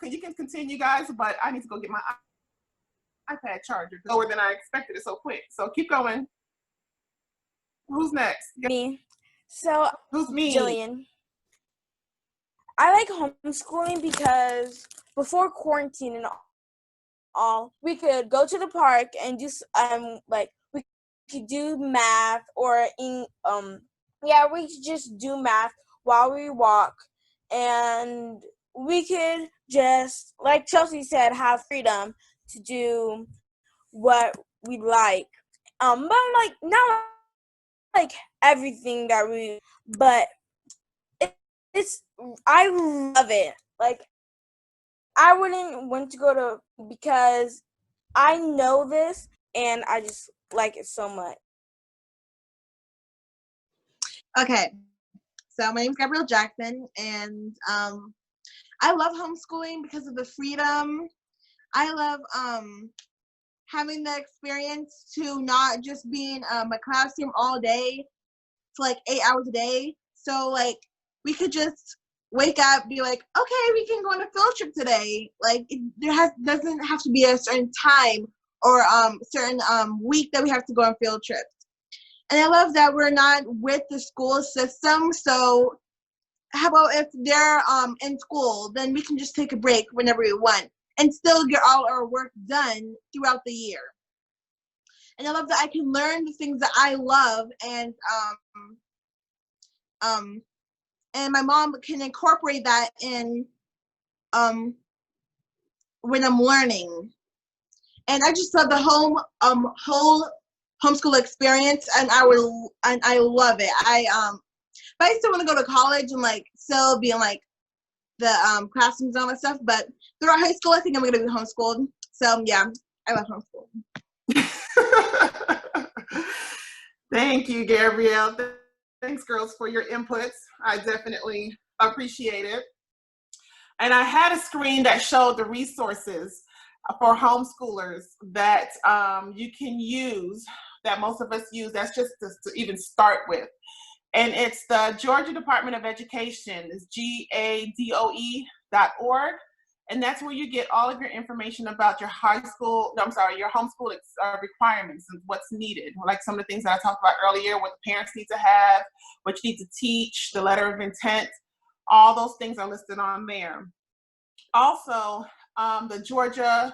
You can continue, guys, but I need to go get my iPad charger. Lower than I expected it so quick. So keep going. Who's next? Me. So, Who's me? Jillian. I like homeschooling because before quarantine and we could go to the park and do like we could do math or we could just do math while we walk, and we could just, like Chelsea said, have freedom to do what we like. But like not like everything that but it's I love it. Like I wouldn't want to go to because I know this and I just like it so much. Okay, so my name's Gabrielle Jackson, and I love homeschooling because of the freedom. I love having the experience to not just be in a classroom all day for like 8 hours a day. So like we could just wake up, be like, okay, we can go on a field trip today. Like doesn't have to be a certain time or certain week that we have to go on field trips. And I love that we're not with the school system. So how about if they're in school, then we can just take a break whenever we want and still get all our work done throughout the year. And I love that I can learn the things that I love, and my mom can incorporate that in when I'm learning. And I just love the whole homeschool experience, and I love it. But I still want to go to college and like still be in like the classrooms and all that stuff. But throughout high school, I think I'm gonna be homeschooled. So yeah, I love homeschool. Thank you, Gabrielle. Thanks, girls, for your inputs. I definitely appreciate it. And I had a screen that showed the resources for homeschoolers that you can use, that most of us use. That's just to even start with. And it's the Georgia Department of Education. It's GADOE.org. And that's where you get all of your information about your your homeschool requirements and what's needed. Like some of the things that I talked about earlier, what the parents need to have, what you need to teach, the letter of intent, all those things are listed on there. Also, the Georgia,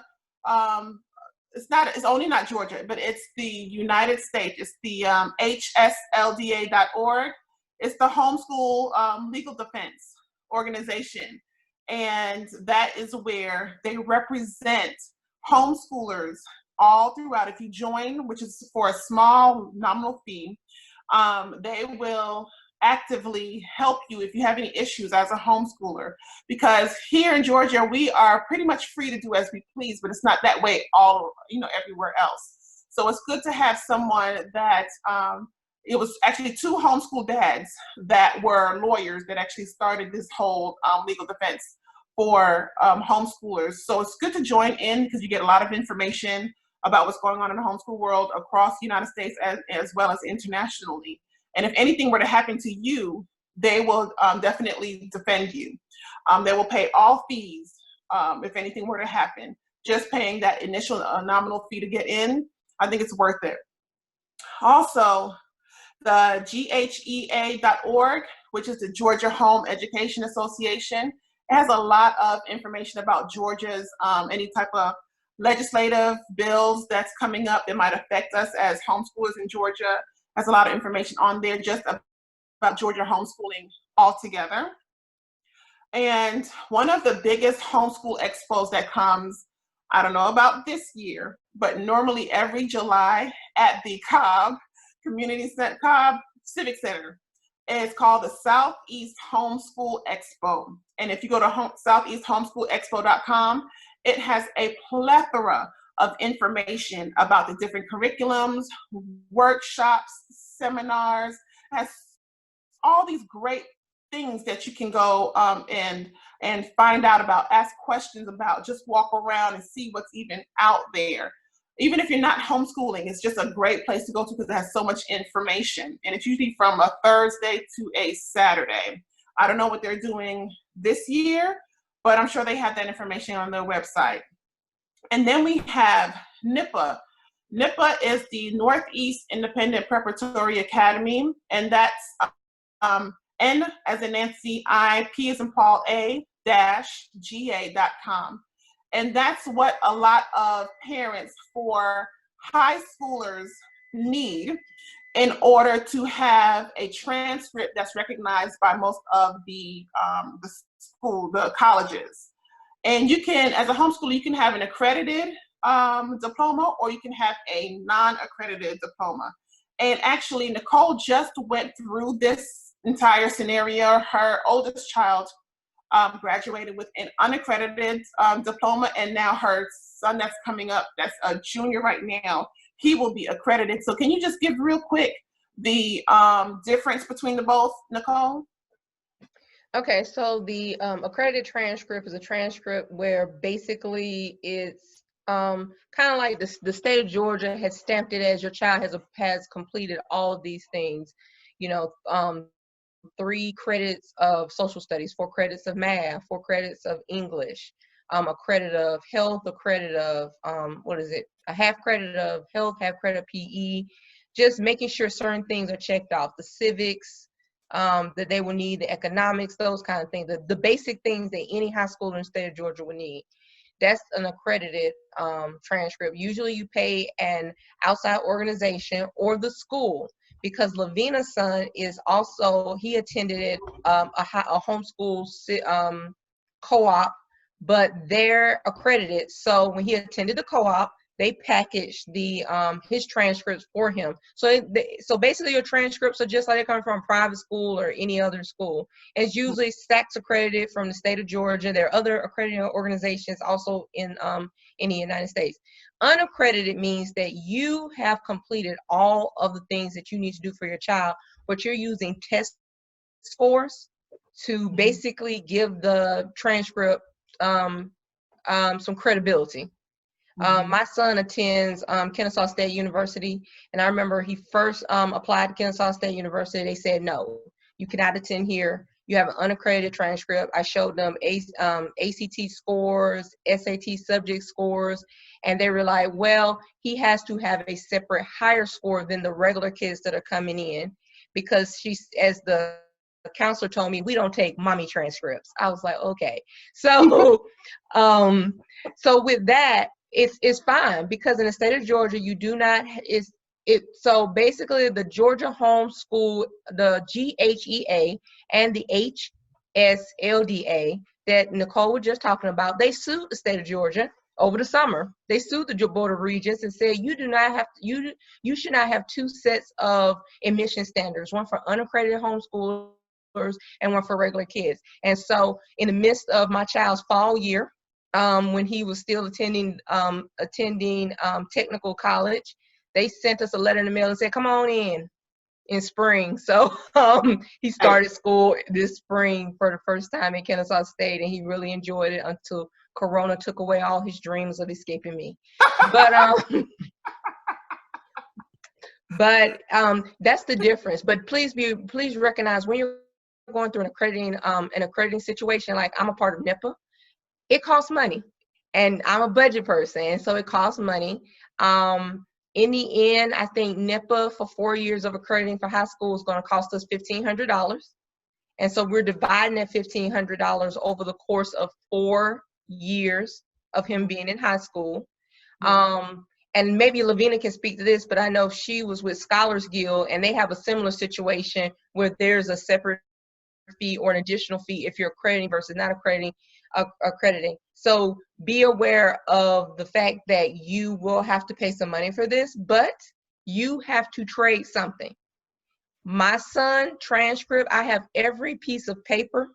it's only not Georgia, but it's the United States. It's the HSLDA.org. It's the Homeschool Legal Defense Organization. And that is where they represent homeschoolers all throughout. If you join, which is for a small nominal fee, they will actively help you if you have any issues as a homeschooler. Because here in Georgia, we are pretty much free to do as we please, but it's not that way everywhere else. So it's good to have someone that, it was actually 2 homeschool dads that were lawyers that actually started this whole legal defense for homeschoolers. So it's good to join in because you get a lot of information about what's going on in the homeschool world across the United States as well as internationally. And if anything were to happen to you, they will definitely defend you. They will pay all fees if anything were to happen. Just paying that initial nominal fee to get in, I think it's worth it. Also, the GHEA.org, which is the Georgia Home Education Association, it has a lot of information about Georgia's any type of legislative bills that's coming up that might affect us as homeschoolers in Georgia. Has a lot of information on there just about Georgia homeschooling altogether. And one of the biggest homeschool expos that comes, I don't know about this year, but normally every July at the Cobb Civic Center. It's called the Southeast Homeschool Expo. And if you go to southeasthomeschoolexpo.com, it has a plethora of information about the different curriculums, workshops, seminars. It has all these great things that you can go and find out about, ask questions about, just walk around and see what's even out there. Even if you're not homeschooling, it's just a great place to go to because it has so much information. And it's usually from a Thursday to a Saturday. I don't know what they're doing this year, but I'm sure they have that information on their website. And then we have NIPA. NIPA is the Northeast Independent Preparatory Academy, and that's N as in Nancy, I, P as in Paul, A, -GA.com. And that's what a lot of parents for high schoolers need in order to have a transcript that's recognized by most of the colleges. And you can, as a homeschooler, you can have an accredited diploma, or you can have a non-accredited diploma. And actually, Nicole just went through this entire scenario. Her oldest child graduated with an unaccredited diploma, and now her son that's coming up, that's a junior right now, he will be accredited. So can you just give real quick the difference between the both, Nicole? Okay, so the accredited transcript is a transcript where basically it's kind of like the state of Georgia has stamped it as your child has completed all of these things, 3 credits of social studies, 4 credits of math, 4 credits of English, a credit of health, a credit of a half credit of health, half credit of PE, just making sure certain things are checked off, the civics that they will need, the economics, those kind of things, the basic things that any high school in the state of Georgia would need. That's an accredited transcript. Usually you pay an outside organization or the school, because Lavina's son is also, he attended a homeschool co-op, but they're accredited. So when he attended the co-op, they packaged his transcripts for him. So basically your transcripts are just like they come from a private school or any other school. It's usually SACS accredited from the state of Georgia. There are other accrediting organizations also in the United States. Unaccredited means that you have completed all of the things that you need to do for your child, but you're using test scores to basically give the transcript some credibility. My son attends Kennesaw State University, and I remember he first applied to Kennesaw State University. They said, no, you cannot attend here. You have an unaccredited transcript. I showed them ACT scores, SAT subject scores, and they were like, well, he has to have a separate higher score than the regular kids that are coming in, because as the counselor told me, we don't take mommy transcripts. I was like, okay. So, so with that, it's fine, because in the state of Georgia, you do not, so basically the Georgia Homeschool, the GHEA and the HSLDA that Nicole was just talking about, they sued the state of Georgia over the summer. They sued the Board of Regents and said, you should not have 2 sets of admission standards, one for unaccredited homeschoolers and one for regular kids. And so in the midst of my child's fall year, when he was still attending technical college, they sent us a letter in the mail and said, come on in spring. So he started school this spring for the first time in Kennesaw State, and he really enjoyed it until Corona took away all his dreams of escaping me. But that's the difference. But please recognize, when you're going through an accrediting situation, like I'm a part of NEPA, it costs money, and I'm a budget person, and so it costs money. In the end, I think NEPA for 4 years of accrediting for high school is going to cost us $1,500. And so we're dividing that $1,500 over the course of 4 years of him being in high school. And maybe Lavina can speak to this, but I know she was with Scholars Guild, and they have a similar situation where there's a separate fee or an additional fee if you're accrediting versus not accrediting. So be aware of the fact that you will have to pay some money for this, but you have to trade something. My son transcript, I have every piece of paper.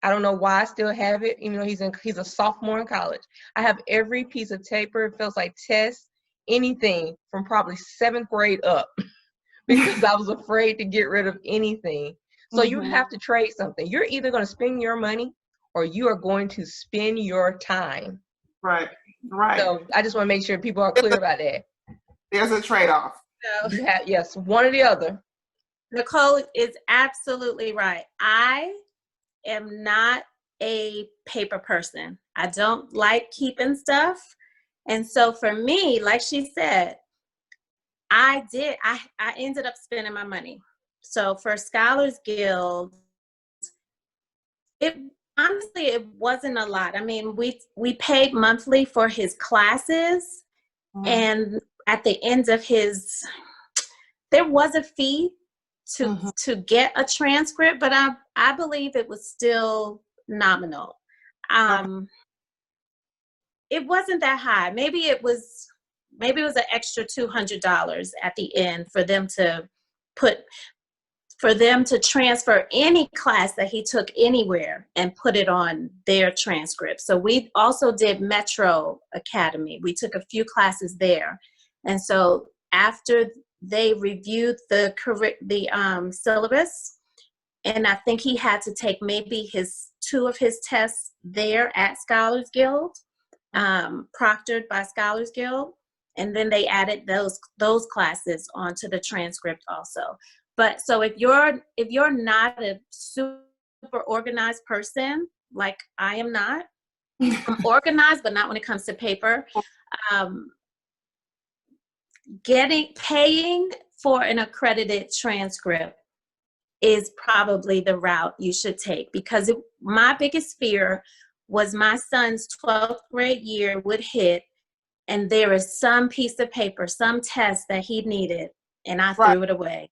I don't know why I still have it, even though he's a sophomore in college. I have every piece of paper. It feels like tests, anything from probably 7th grade up, because I was afraid to get rid of anything. So you have to trade something. You're either going to spend your money or you are going to spend your time. Right. So I just want to make sure people are clear about that. There's a trade-off. Yes, one or the other. Nicole is absolutely right. I am not a paper person. I don't like keeping stuff. And so for me, like she said, I ended up spending my money. So for Scholars Guild, honestly, it wasn't a lot. I mean, we paid monthly for his classes, and at the end of his, there was a fee to get a transcript, but I believe it was still nominal. It wasn't that high. Maybe it was an extra $200 at the end for them to transfer any class that he took anywhere and put it on their transcript. So we also did Metro Academy. We took a few classes there. And so after they reviewed the syllabus, and I think he had to take maybe two of his tests there at Scholars Guild, proctored by Scholars Guild, and then they added those classes onto the transcript also. But so if you're not a super organized person, like I am not, I'm organized, but not when it comes to paper. Paying for an accredited transcript is probably the route you should take, because my biggest fear was my son's 12th grade year would hit and there is some piece of paper, some test that he needed, and I threw it away.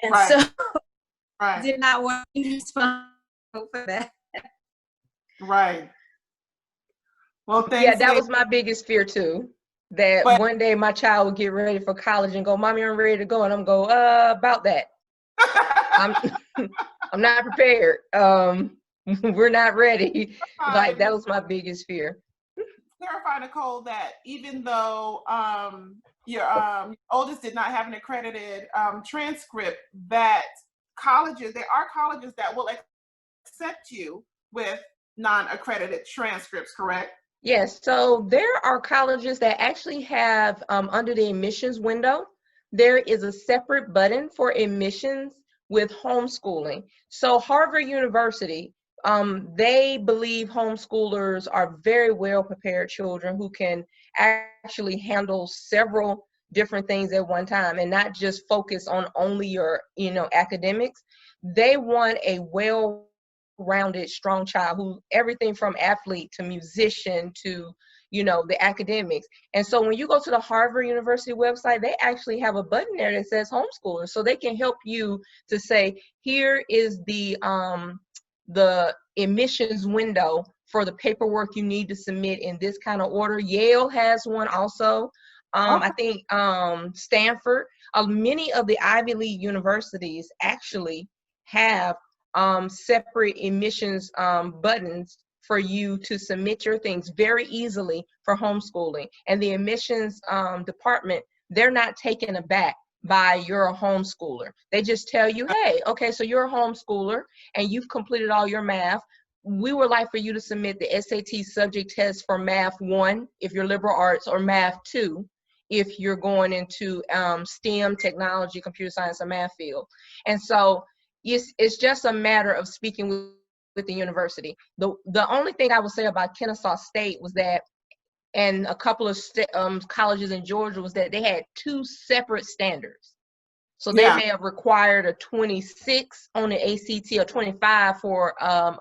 And so I did not want to be responsible for that. Right. Well, thanks. Yeah, that was my biggest fear too. That one day my child would get ready for college and go, "Mommy, I'm ready to go," and I'm go, about that. I'm not prepared. We're not ready. Like, that was my biggest fear. Clarify, Nicole, that even though your oldest did not have an accredited transcript, that there are colleges that will accept you with non-accredited transcripts, correct? Yes, so there are colleges that actually have, under the admissions window, there is a separate button for admissions with homeschooling. So Harvard University, they believe homeschoolers are very well prepared children who can actually handle several different things at one time and not just focus on only your, academics. They want a well-rounded, strong child who everything from athlete to musician to the academics. And so when you go to the Harvard University website, they actually have a button there that says homeschooler, so they can help you to say, here is the admissions window for the paperwork you need to submit in this kind of order. Yale has one also. I think Stanford, many of the Ivy League universities actually have separate admissions buttons for you to submit your things very easily for homeschooling. And the admissions department, they're not taken aback by you're a homeschooler. They just tell you, hey, okay, so you're a homeschooler and you've completed all your math. We would like for you to submit the SAT subject test for Math 1 if you're liberal arts, or Math 2 if you're going into STEM, technology, computer science, or math field. And so it's just a matter of speaking with the university. The only thing I would say about Kennesaw State was that, and a couple of colleges in Georgia, was that they had two separate standards. So they may have required a 26 on the ACT or 25 for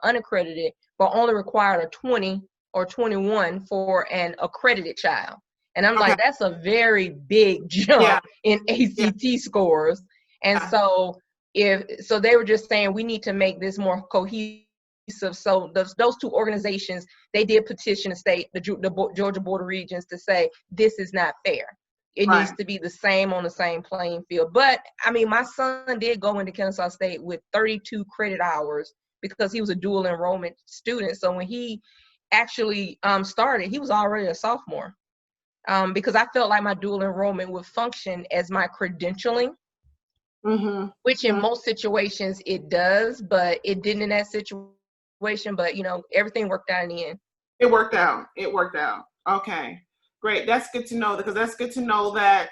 unaccredited, but only required a 20 or 21 for an accredited child. And I'm like, that's a very big jump in ACT scores. And so they were just saying, we need to make this more cohesive. So those two organizations, they did petition the state, the Georgia Board of Regents, to say this is not fair. It needs to be the same on the same playing field. But I mean, my son did go into Kennesaw State with 32 credit hours because he was a dual enrollment student. So when he actually started, he was already a sophomore, because I felt like my dual enrollment would function as my credentialing. Which in most situations it does, but it didn't in that situation. But everything worked out in the end. It worked out. Okay, great. That's good to know, because that's good to know that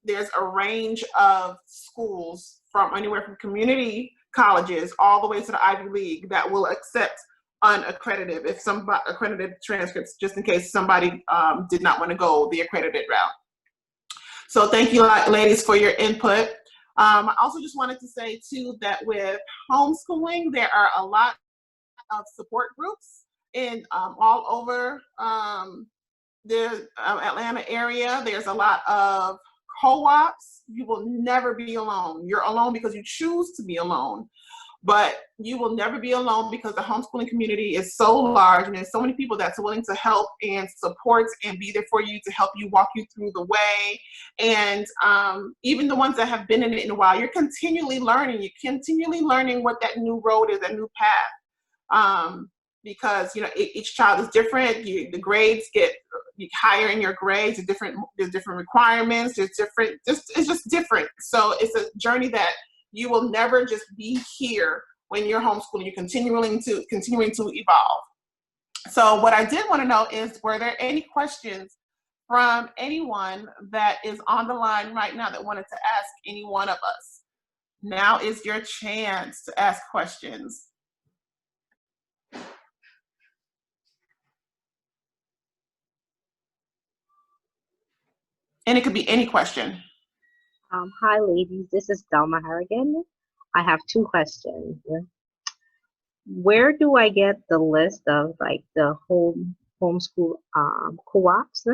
there's a range of schools from anywhere from community colleges all the way to the Ivy League that will accept unaccredited, if some accredited transcripts, just in case somebody did not want to go the accredited route. So thank you, ladies, for your input. I also just wanted to say too that with homeschooling, there are a lot of support groups in all over the Atlanta area. There's a lot of co-ops. You will never be alone. You're alone because you choose to be alone. But you will never be alone because the homeschooling community is so large and there's so many people that's willing to help and support and be there for you to help you walk you through the way. And even the ones that have been in it in a while, you're continually learning. You're continually learning what that new road is, that new path. Because each child is different. The grades get higher in your grades. There's different requirements. It's just different. So it's a journey that you will never just be here when you're homeschooling. You're continuing to evolve. So what I did want to know is, were there any questions from anyone that is on the line right now that wanted to ask any one of us? Now is your chance to ask questions. And it could be any question. Hi, ladies. This is Delma Harrigan. I have 2 questions. Where do I get the list of like the homeschool co-ops?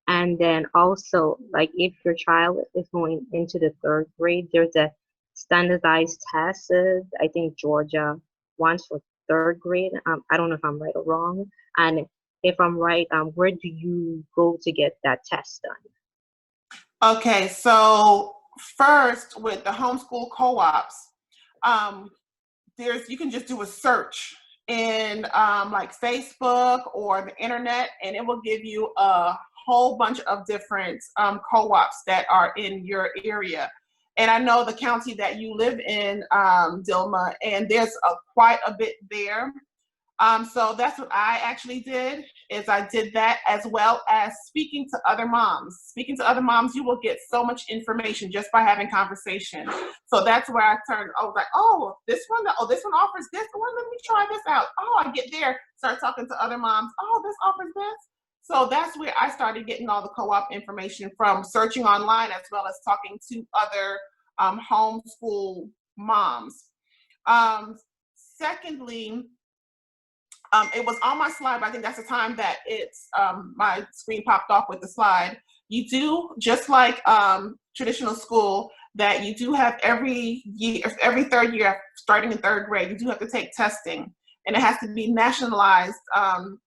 And then also, like, if your child is going into the 3rd grade, there's a standardized test. I think Georgia wants for 3rd grade. I don't know if I'm right or wrong. And if I'm right, where do you go to get that test done? Okay, so first with the homeschool co-ops, you can just do a search in like Facebook or the internet, and it will give you a whole bunch of different co-ops that are in your area. And I know the county that you live in, Dilma, and there's quite a bit there. So that's what I actually did, is I did that, as well as speaking to other moms. Speaking to other moms, you will get so much information just by having conversation. So that's where I was like, oh, this one offers this. Well, let me try this out. Oh, I get there, start talking to other moms. Oh, this offers this. So that's where I started getting all the co-op information from, searching online as well as talking to other homeschool moms. Secondly, it was on my slide, but I think that's the time that my screen popped off with the slide. You do, just like traditional school, that you do have every 3rd year, starting in 3rd grade, you do have to take testing, and it has to be nationalized,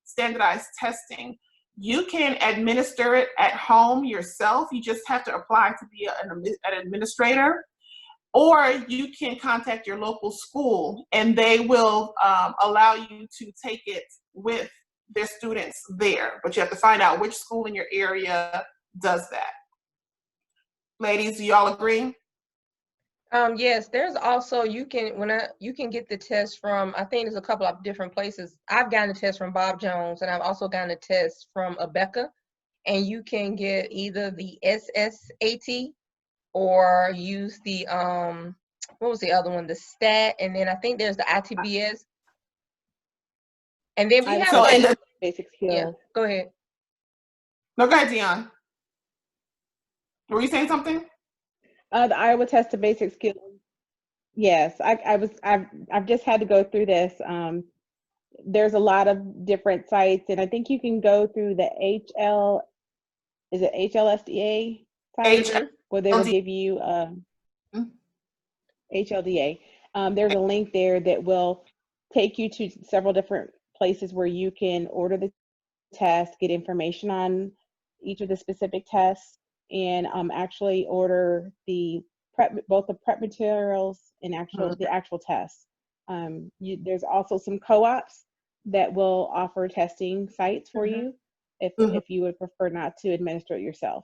standardized testing. You can administer it at home yourself. You just have to apply to be an administrator. Or you can contact your local school, and they will allow you to take it with their students there. But you have to find out which school in your area does that. Ladies, do y'all agree? Yes, there's also, you can get the test from, I think there's a couple of different places. I've gotten a test from Bob Jones, and I've also gotten a test from Abeka, and you can get either the SSAT or use the what was the other one, the STAT, and then I think there's the ITBS. And then we have basic skills. Yeah, go ahead. No, go ahead, Dion. Were you saying something? The Iowa Test of Basic Skills. Yes, I've just had to go through this. There's a lot of different sites, and I think you can go through the HLSDA site, where they will give you HLDA. There's a link there that will take you to several different places where you can order the test, get information on each of the specific tests, and actually order both the prep materials and the actual tests. There's also some co-ops that will offer testing sites for you if you would prefer not to administer it yourself.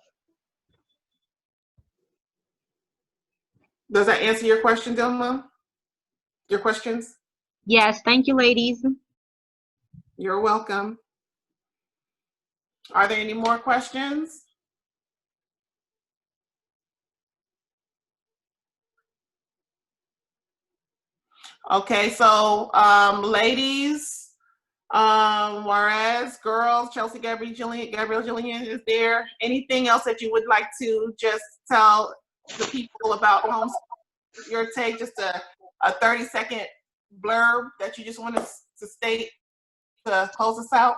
Does that answer your question, Dilma? Your questions? Yes, thank you, ladies. You're welcome. Are there any more questions? Okay, so ladies, Juarez, girls, Chelsea, Gabrielle, Jillian, is there anything else that you would like to just tell the people about homeschooling? Your take, just a 30-second blurb that you just want to to state to close us out?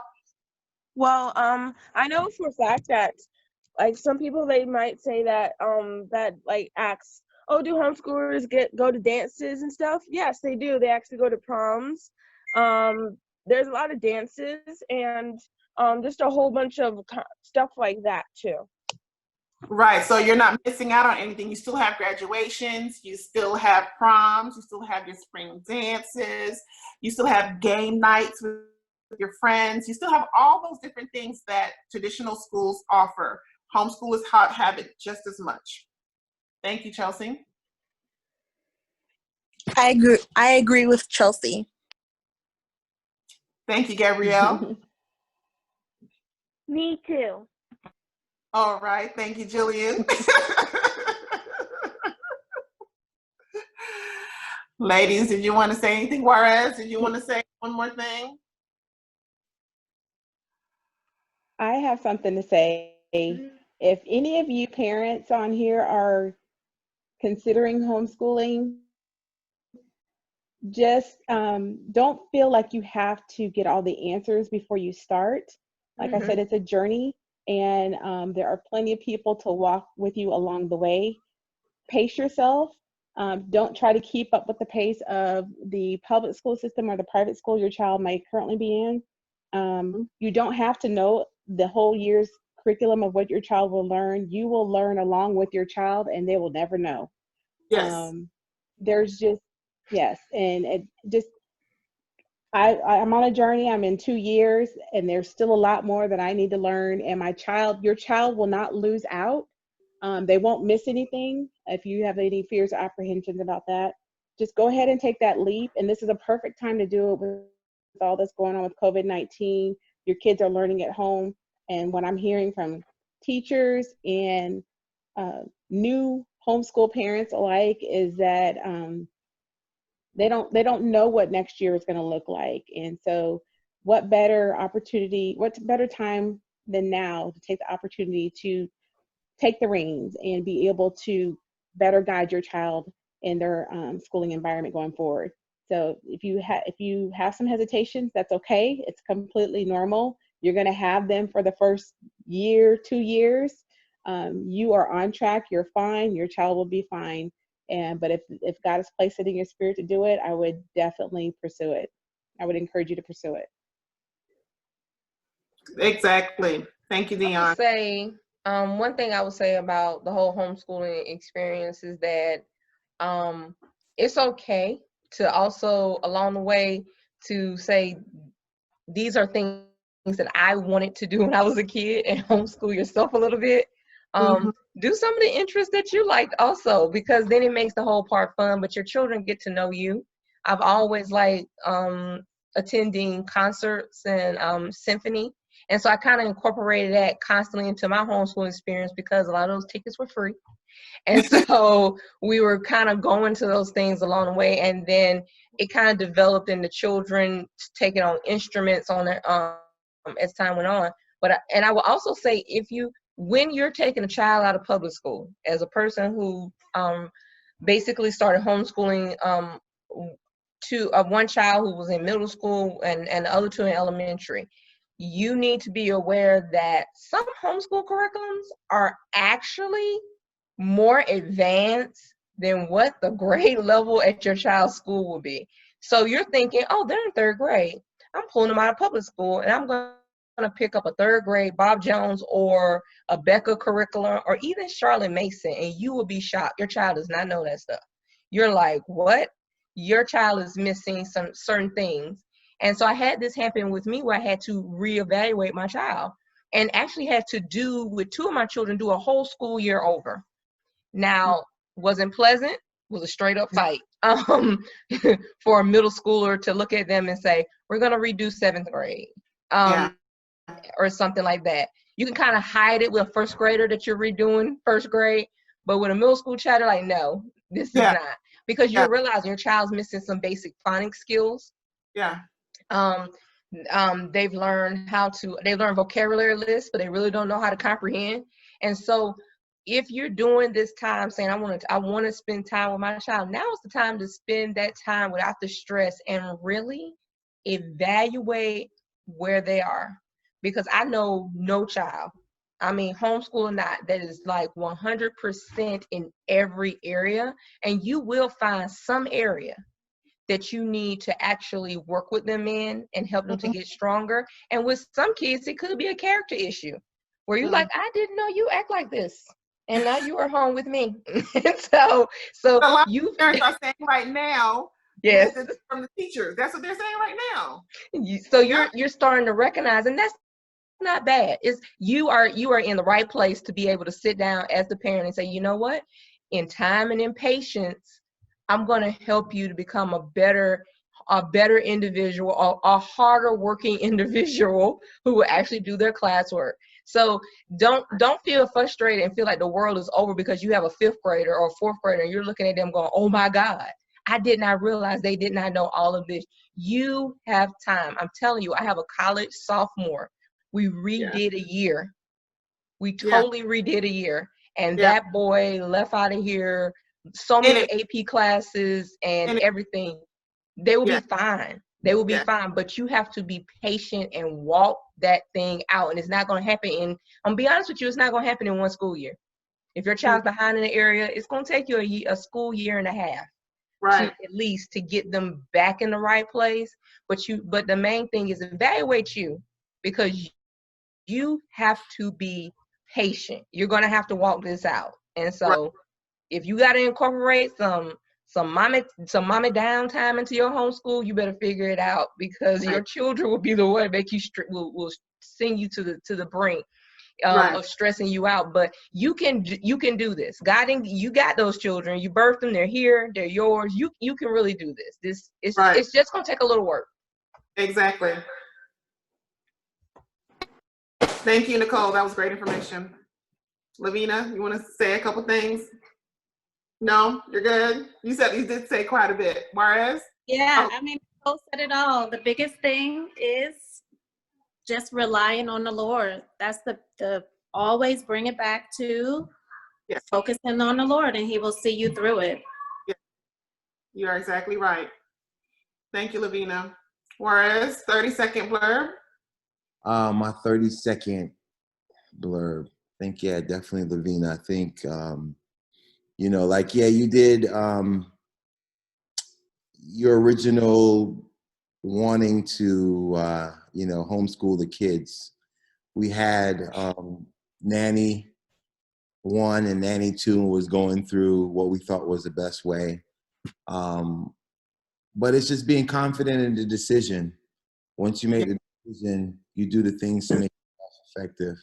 Well, I know for a fact that like some people they might say that that like asks, oh, do homeschoolers go to dances and stuff? Yes, they do. They actually go to proms. There's a lot of dances and just a whole bunch of stuff like that too. Right. So you're not missing out on anything. You still have graduations, you still have proms, you still have your spring dances, you still have game nights with your friends, you still have all those different things that traditional schools offer. Homeschoolers have it just as much. Thank you, Chelsea. I agree with Chelsea. Thank you, Gabrielle. Me too. All right. Thank you, Jillian. Ladies, did you want to say anything? Juarez, did you want to say one more thing? I have something to say. If any of you parents on here are considering homeschooling, just don't feel like you have to get all the answers before you start. Like I said, it's a journey, and there are plenty of people to walk with you along the way. Pace yourself. Don't try to keep up with the pace of the public school system or the private school your child might currently be in. You don't have to know the whole year's curriculum of what your child will learn. You will learn along with your child, and they will never know. Yes. There's just, yes, and it just, I'm on a journey. I'm in 2 years, and there's still a lot more that I need to learn. And your child will not lose out. They won't miss anything. If you have any fears or apprehensions about that, just go ahead and take that leap. And this is a perfect time to do it with all that's going on with COVID-19. Your kids are learning at home. And what I'm hearing from teachers and new homeschool parents alike is that they don't know what next year is going to look like. And so what better time than now to take the opportunity to take the reins and be able to better guide your child in their schooling environment going forward. So if you have some hesitations, that's okay. It's completely normal. You're going to have them for the first year, 2 years. You are on track. You're fine. Your child will be fine. But if God has placed it in your spirit to do it, I would definitely pursue it. I would encourage you to pursue it. Exactly. Thank you, Dion. I would say one thing I would say about the whole homeschooling experience is that it's okay to also along the way to say these are things that I wanted to do when I was a kid and homeschool yourself a little bit. Do some of the interests that you liked also, because then it makes the whole part fun, but your children get to know you. I've always liked attending concerts and symphony. And so I kind of incorporated that constantly into my homeschool experience because a lot of those tickets were free. And so we were kind of going to those things along the way. And then it kind of developed in the children taking on instruments on it as time went on. And I will also say, when you're taking a child out of public school, as a person who basically started homeschooling to one child who was in middle school and the other two in elementary, you need to be aware that some homeschool curriculums are actually more advanced than what the grade level at your child's school will be. So you're thinking, oh, they're in 3rd grade. I'm pulling them out of public school and I'm going to pick up a 3rd grade Bob Jones or a Becca curriculum or even Charlotte Mason, and you will be shocked. Your child does not know that stuff. You're like, what? Your child is missing some certain things. And so I had this happen with me where I had to reevaluate my child and actually had to do with 2 of my children, do a whole school year over. Now, wasn't pleasant, was a straight up fight for a middle schooler to look at them and say, we're going to redo 7th grade or something like that. You can kind of hide it with a 1st grader that you're redoing 1st grade, but with a middle school child, they're like, no, this is not. Because you're realizing your child's missing some basic phonics skills. Yeah. They've learned vocabulary lists, but they really don't know how to comprehend. And so if you're doing this time saying, I want to spend time with my child, now is the time to spend that time without the stress and really evaluate where they are, because I know no child, I mean, homeschool or not, that is like 100% in every area. And you will find some area that you need to actually work with them in and help them to get stronger. And with some kids, it could be a character issue where you're like, I didn't know you act like this. And now you are home with me. so a lot you of parents are saying right now, yes, from the teachers. That's what they're saying right now. So you're starting to recognize, and that's not bad. It's you are in the right place to be able to sit down as the parent and say, you know what, in time and in patience, I'm going to help you to become a better individual, a harder working individual who will actually do their classwork. So don't feel frustrated and feel like the world is over because you have a 5th grader or a 4th grader and you're looking at them going, oh my God, I did not realize they did not know all of this. You have time. I'm telling you, I have a college sophomore. We redid a year. We totally redid a year. And that boy left out of here so many AP classes and everything. They will be fine. They will be fine. But you have to be patient and walk that thing out. And it's not going to happen I'm going to be honest with you, it's not going to happen in one school year. If your child's behind in the area, it's going to take you a school year and a half. To at least to get them back in the right place. But the main thing is evaluate you, because you have to be patient. You're going to have to walk this out. And so if you got to incorporate some mommy downtime into your homeschool, you better figure it out, because your children will be the one that make you will send you to the brink of stressing you out. But you can do this. You got those children, you birthed them, they're here, they're yours. You can really do this. It's just going to take a little work. Exactly. Thank you, Nicole. That was great information. Lavina, you want to say a couple things? No, you're good. You said you did say quite a bit. Juarez? Yeah, I mean, Nicole said it all. The biggest thing is just relying on the Lord. That's the always bring it back to focusing on the Lord, and He will see you through it. Yeah. You are exactly right. Thank you, Lavina. Juarez, 30-second blurb. My 30-second blurb. I think, definitely Lavina. I think, you did your original wanting to, homeschool the kids. We had Nanny 1 and Nanny 2 was going through what we thought was the best way. But it's just being confident in the decision. Once you make the decision, you do the things to make it effective.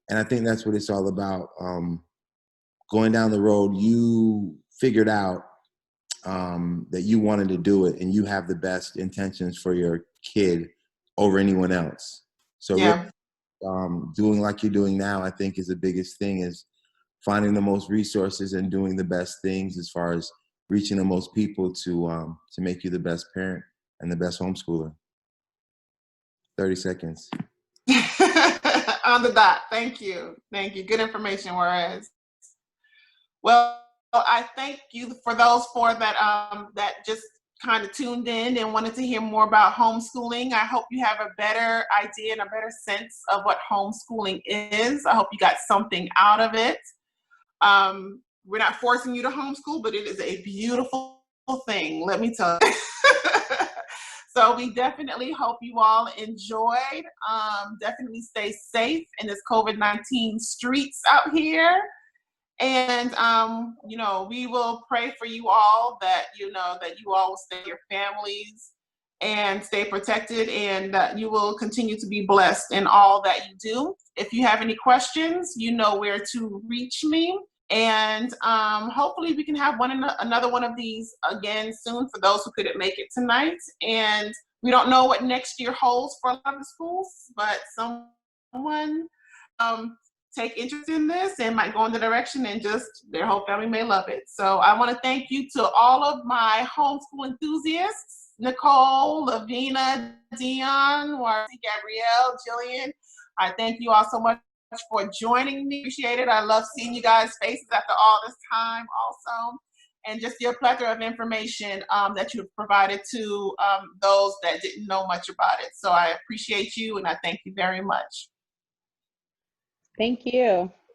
And I think that's what it's all about. Going down the road, you figured out that you wanted to do it, and you have the best intentions for your kid over anyone else. So doing like you're doing now, I think, is the biggest thing, is finding the most resources and doing the best things as far as reaching the most people to make you the best parent and the best homeschooler. 30 seconds. On the dot. Thank you. Thank you. Good information, Juarez. Well, I thank you for those 4 that just kind of tuned in and wanted to hear more about homeschooling. I hope you have a better idea and a better sense of what homeschooling is. I hope you got something out of it. We're not forcing you to homeschool, but it is a beautiful thing, let me tell you. So we definitely hope you all enjoyed. Definitely stay safe in this COVID-19 streets out here. And, we will pray for you all that you all will stay with your families and stay protected, and that you will continue to be blessed in all that you do. If you have any questions, you know where to reach me. And hopefully we can have another one of these again soon for those who couldn't make it tonight. And we don't know what next year holds for a lot of the schools, but someone take interest in this and might go in the direction, and just their whole family may love it. So I want to thank you to all of my homeschool enthusiasts, Nicole, Lavina, Dion, Marcy, Gabrielle, Jillian. I thank you all so much for joining me. Appreciate it. I love seeing you guys' faces after all this time also. and just your plethora of information that you've provided to those that didn't know much about it. So I appreciate you, and I thank you very much. Thank you.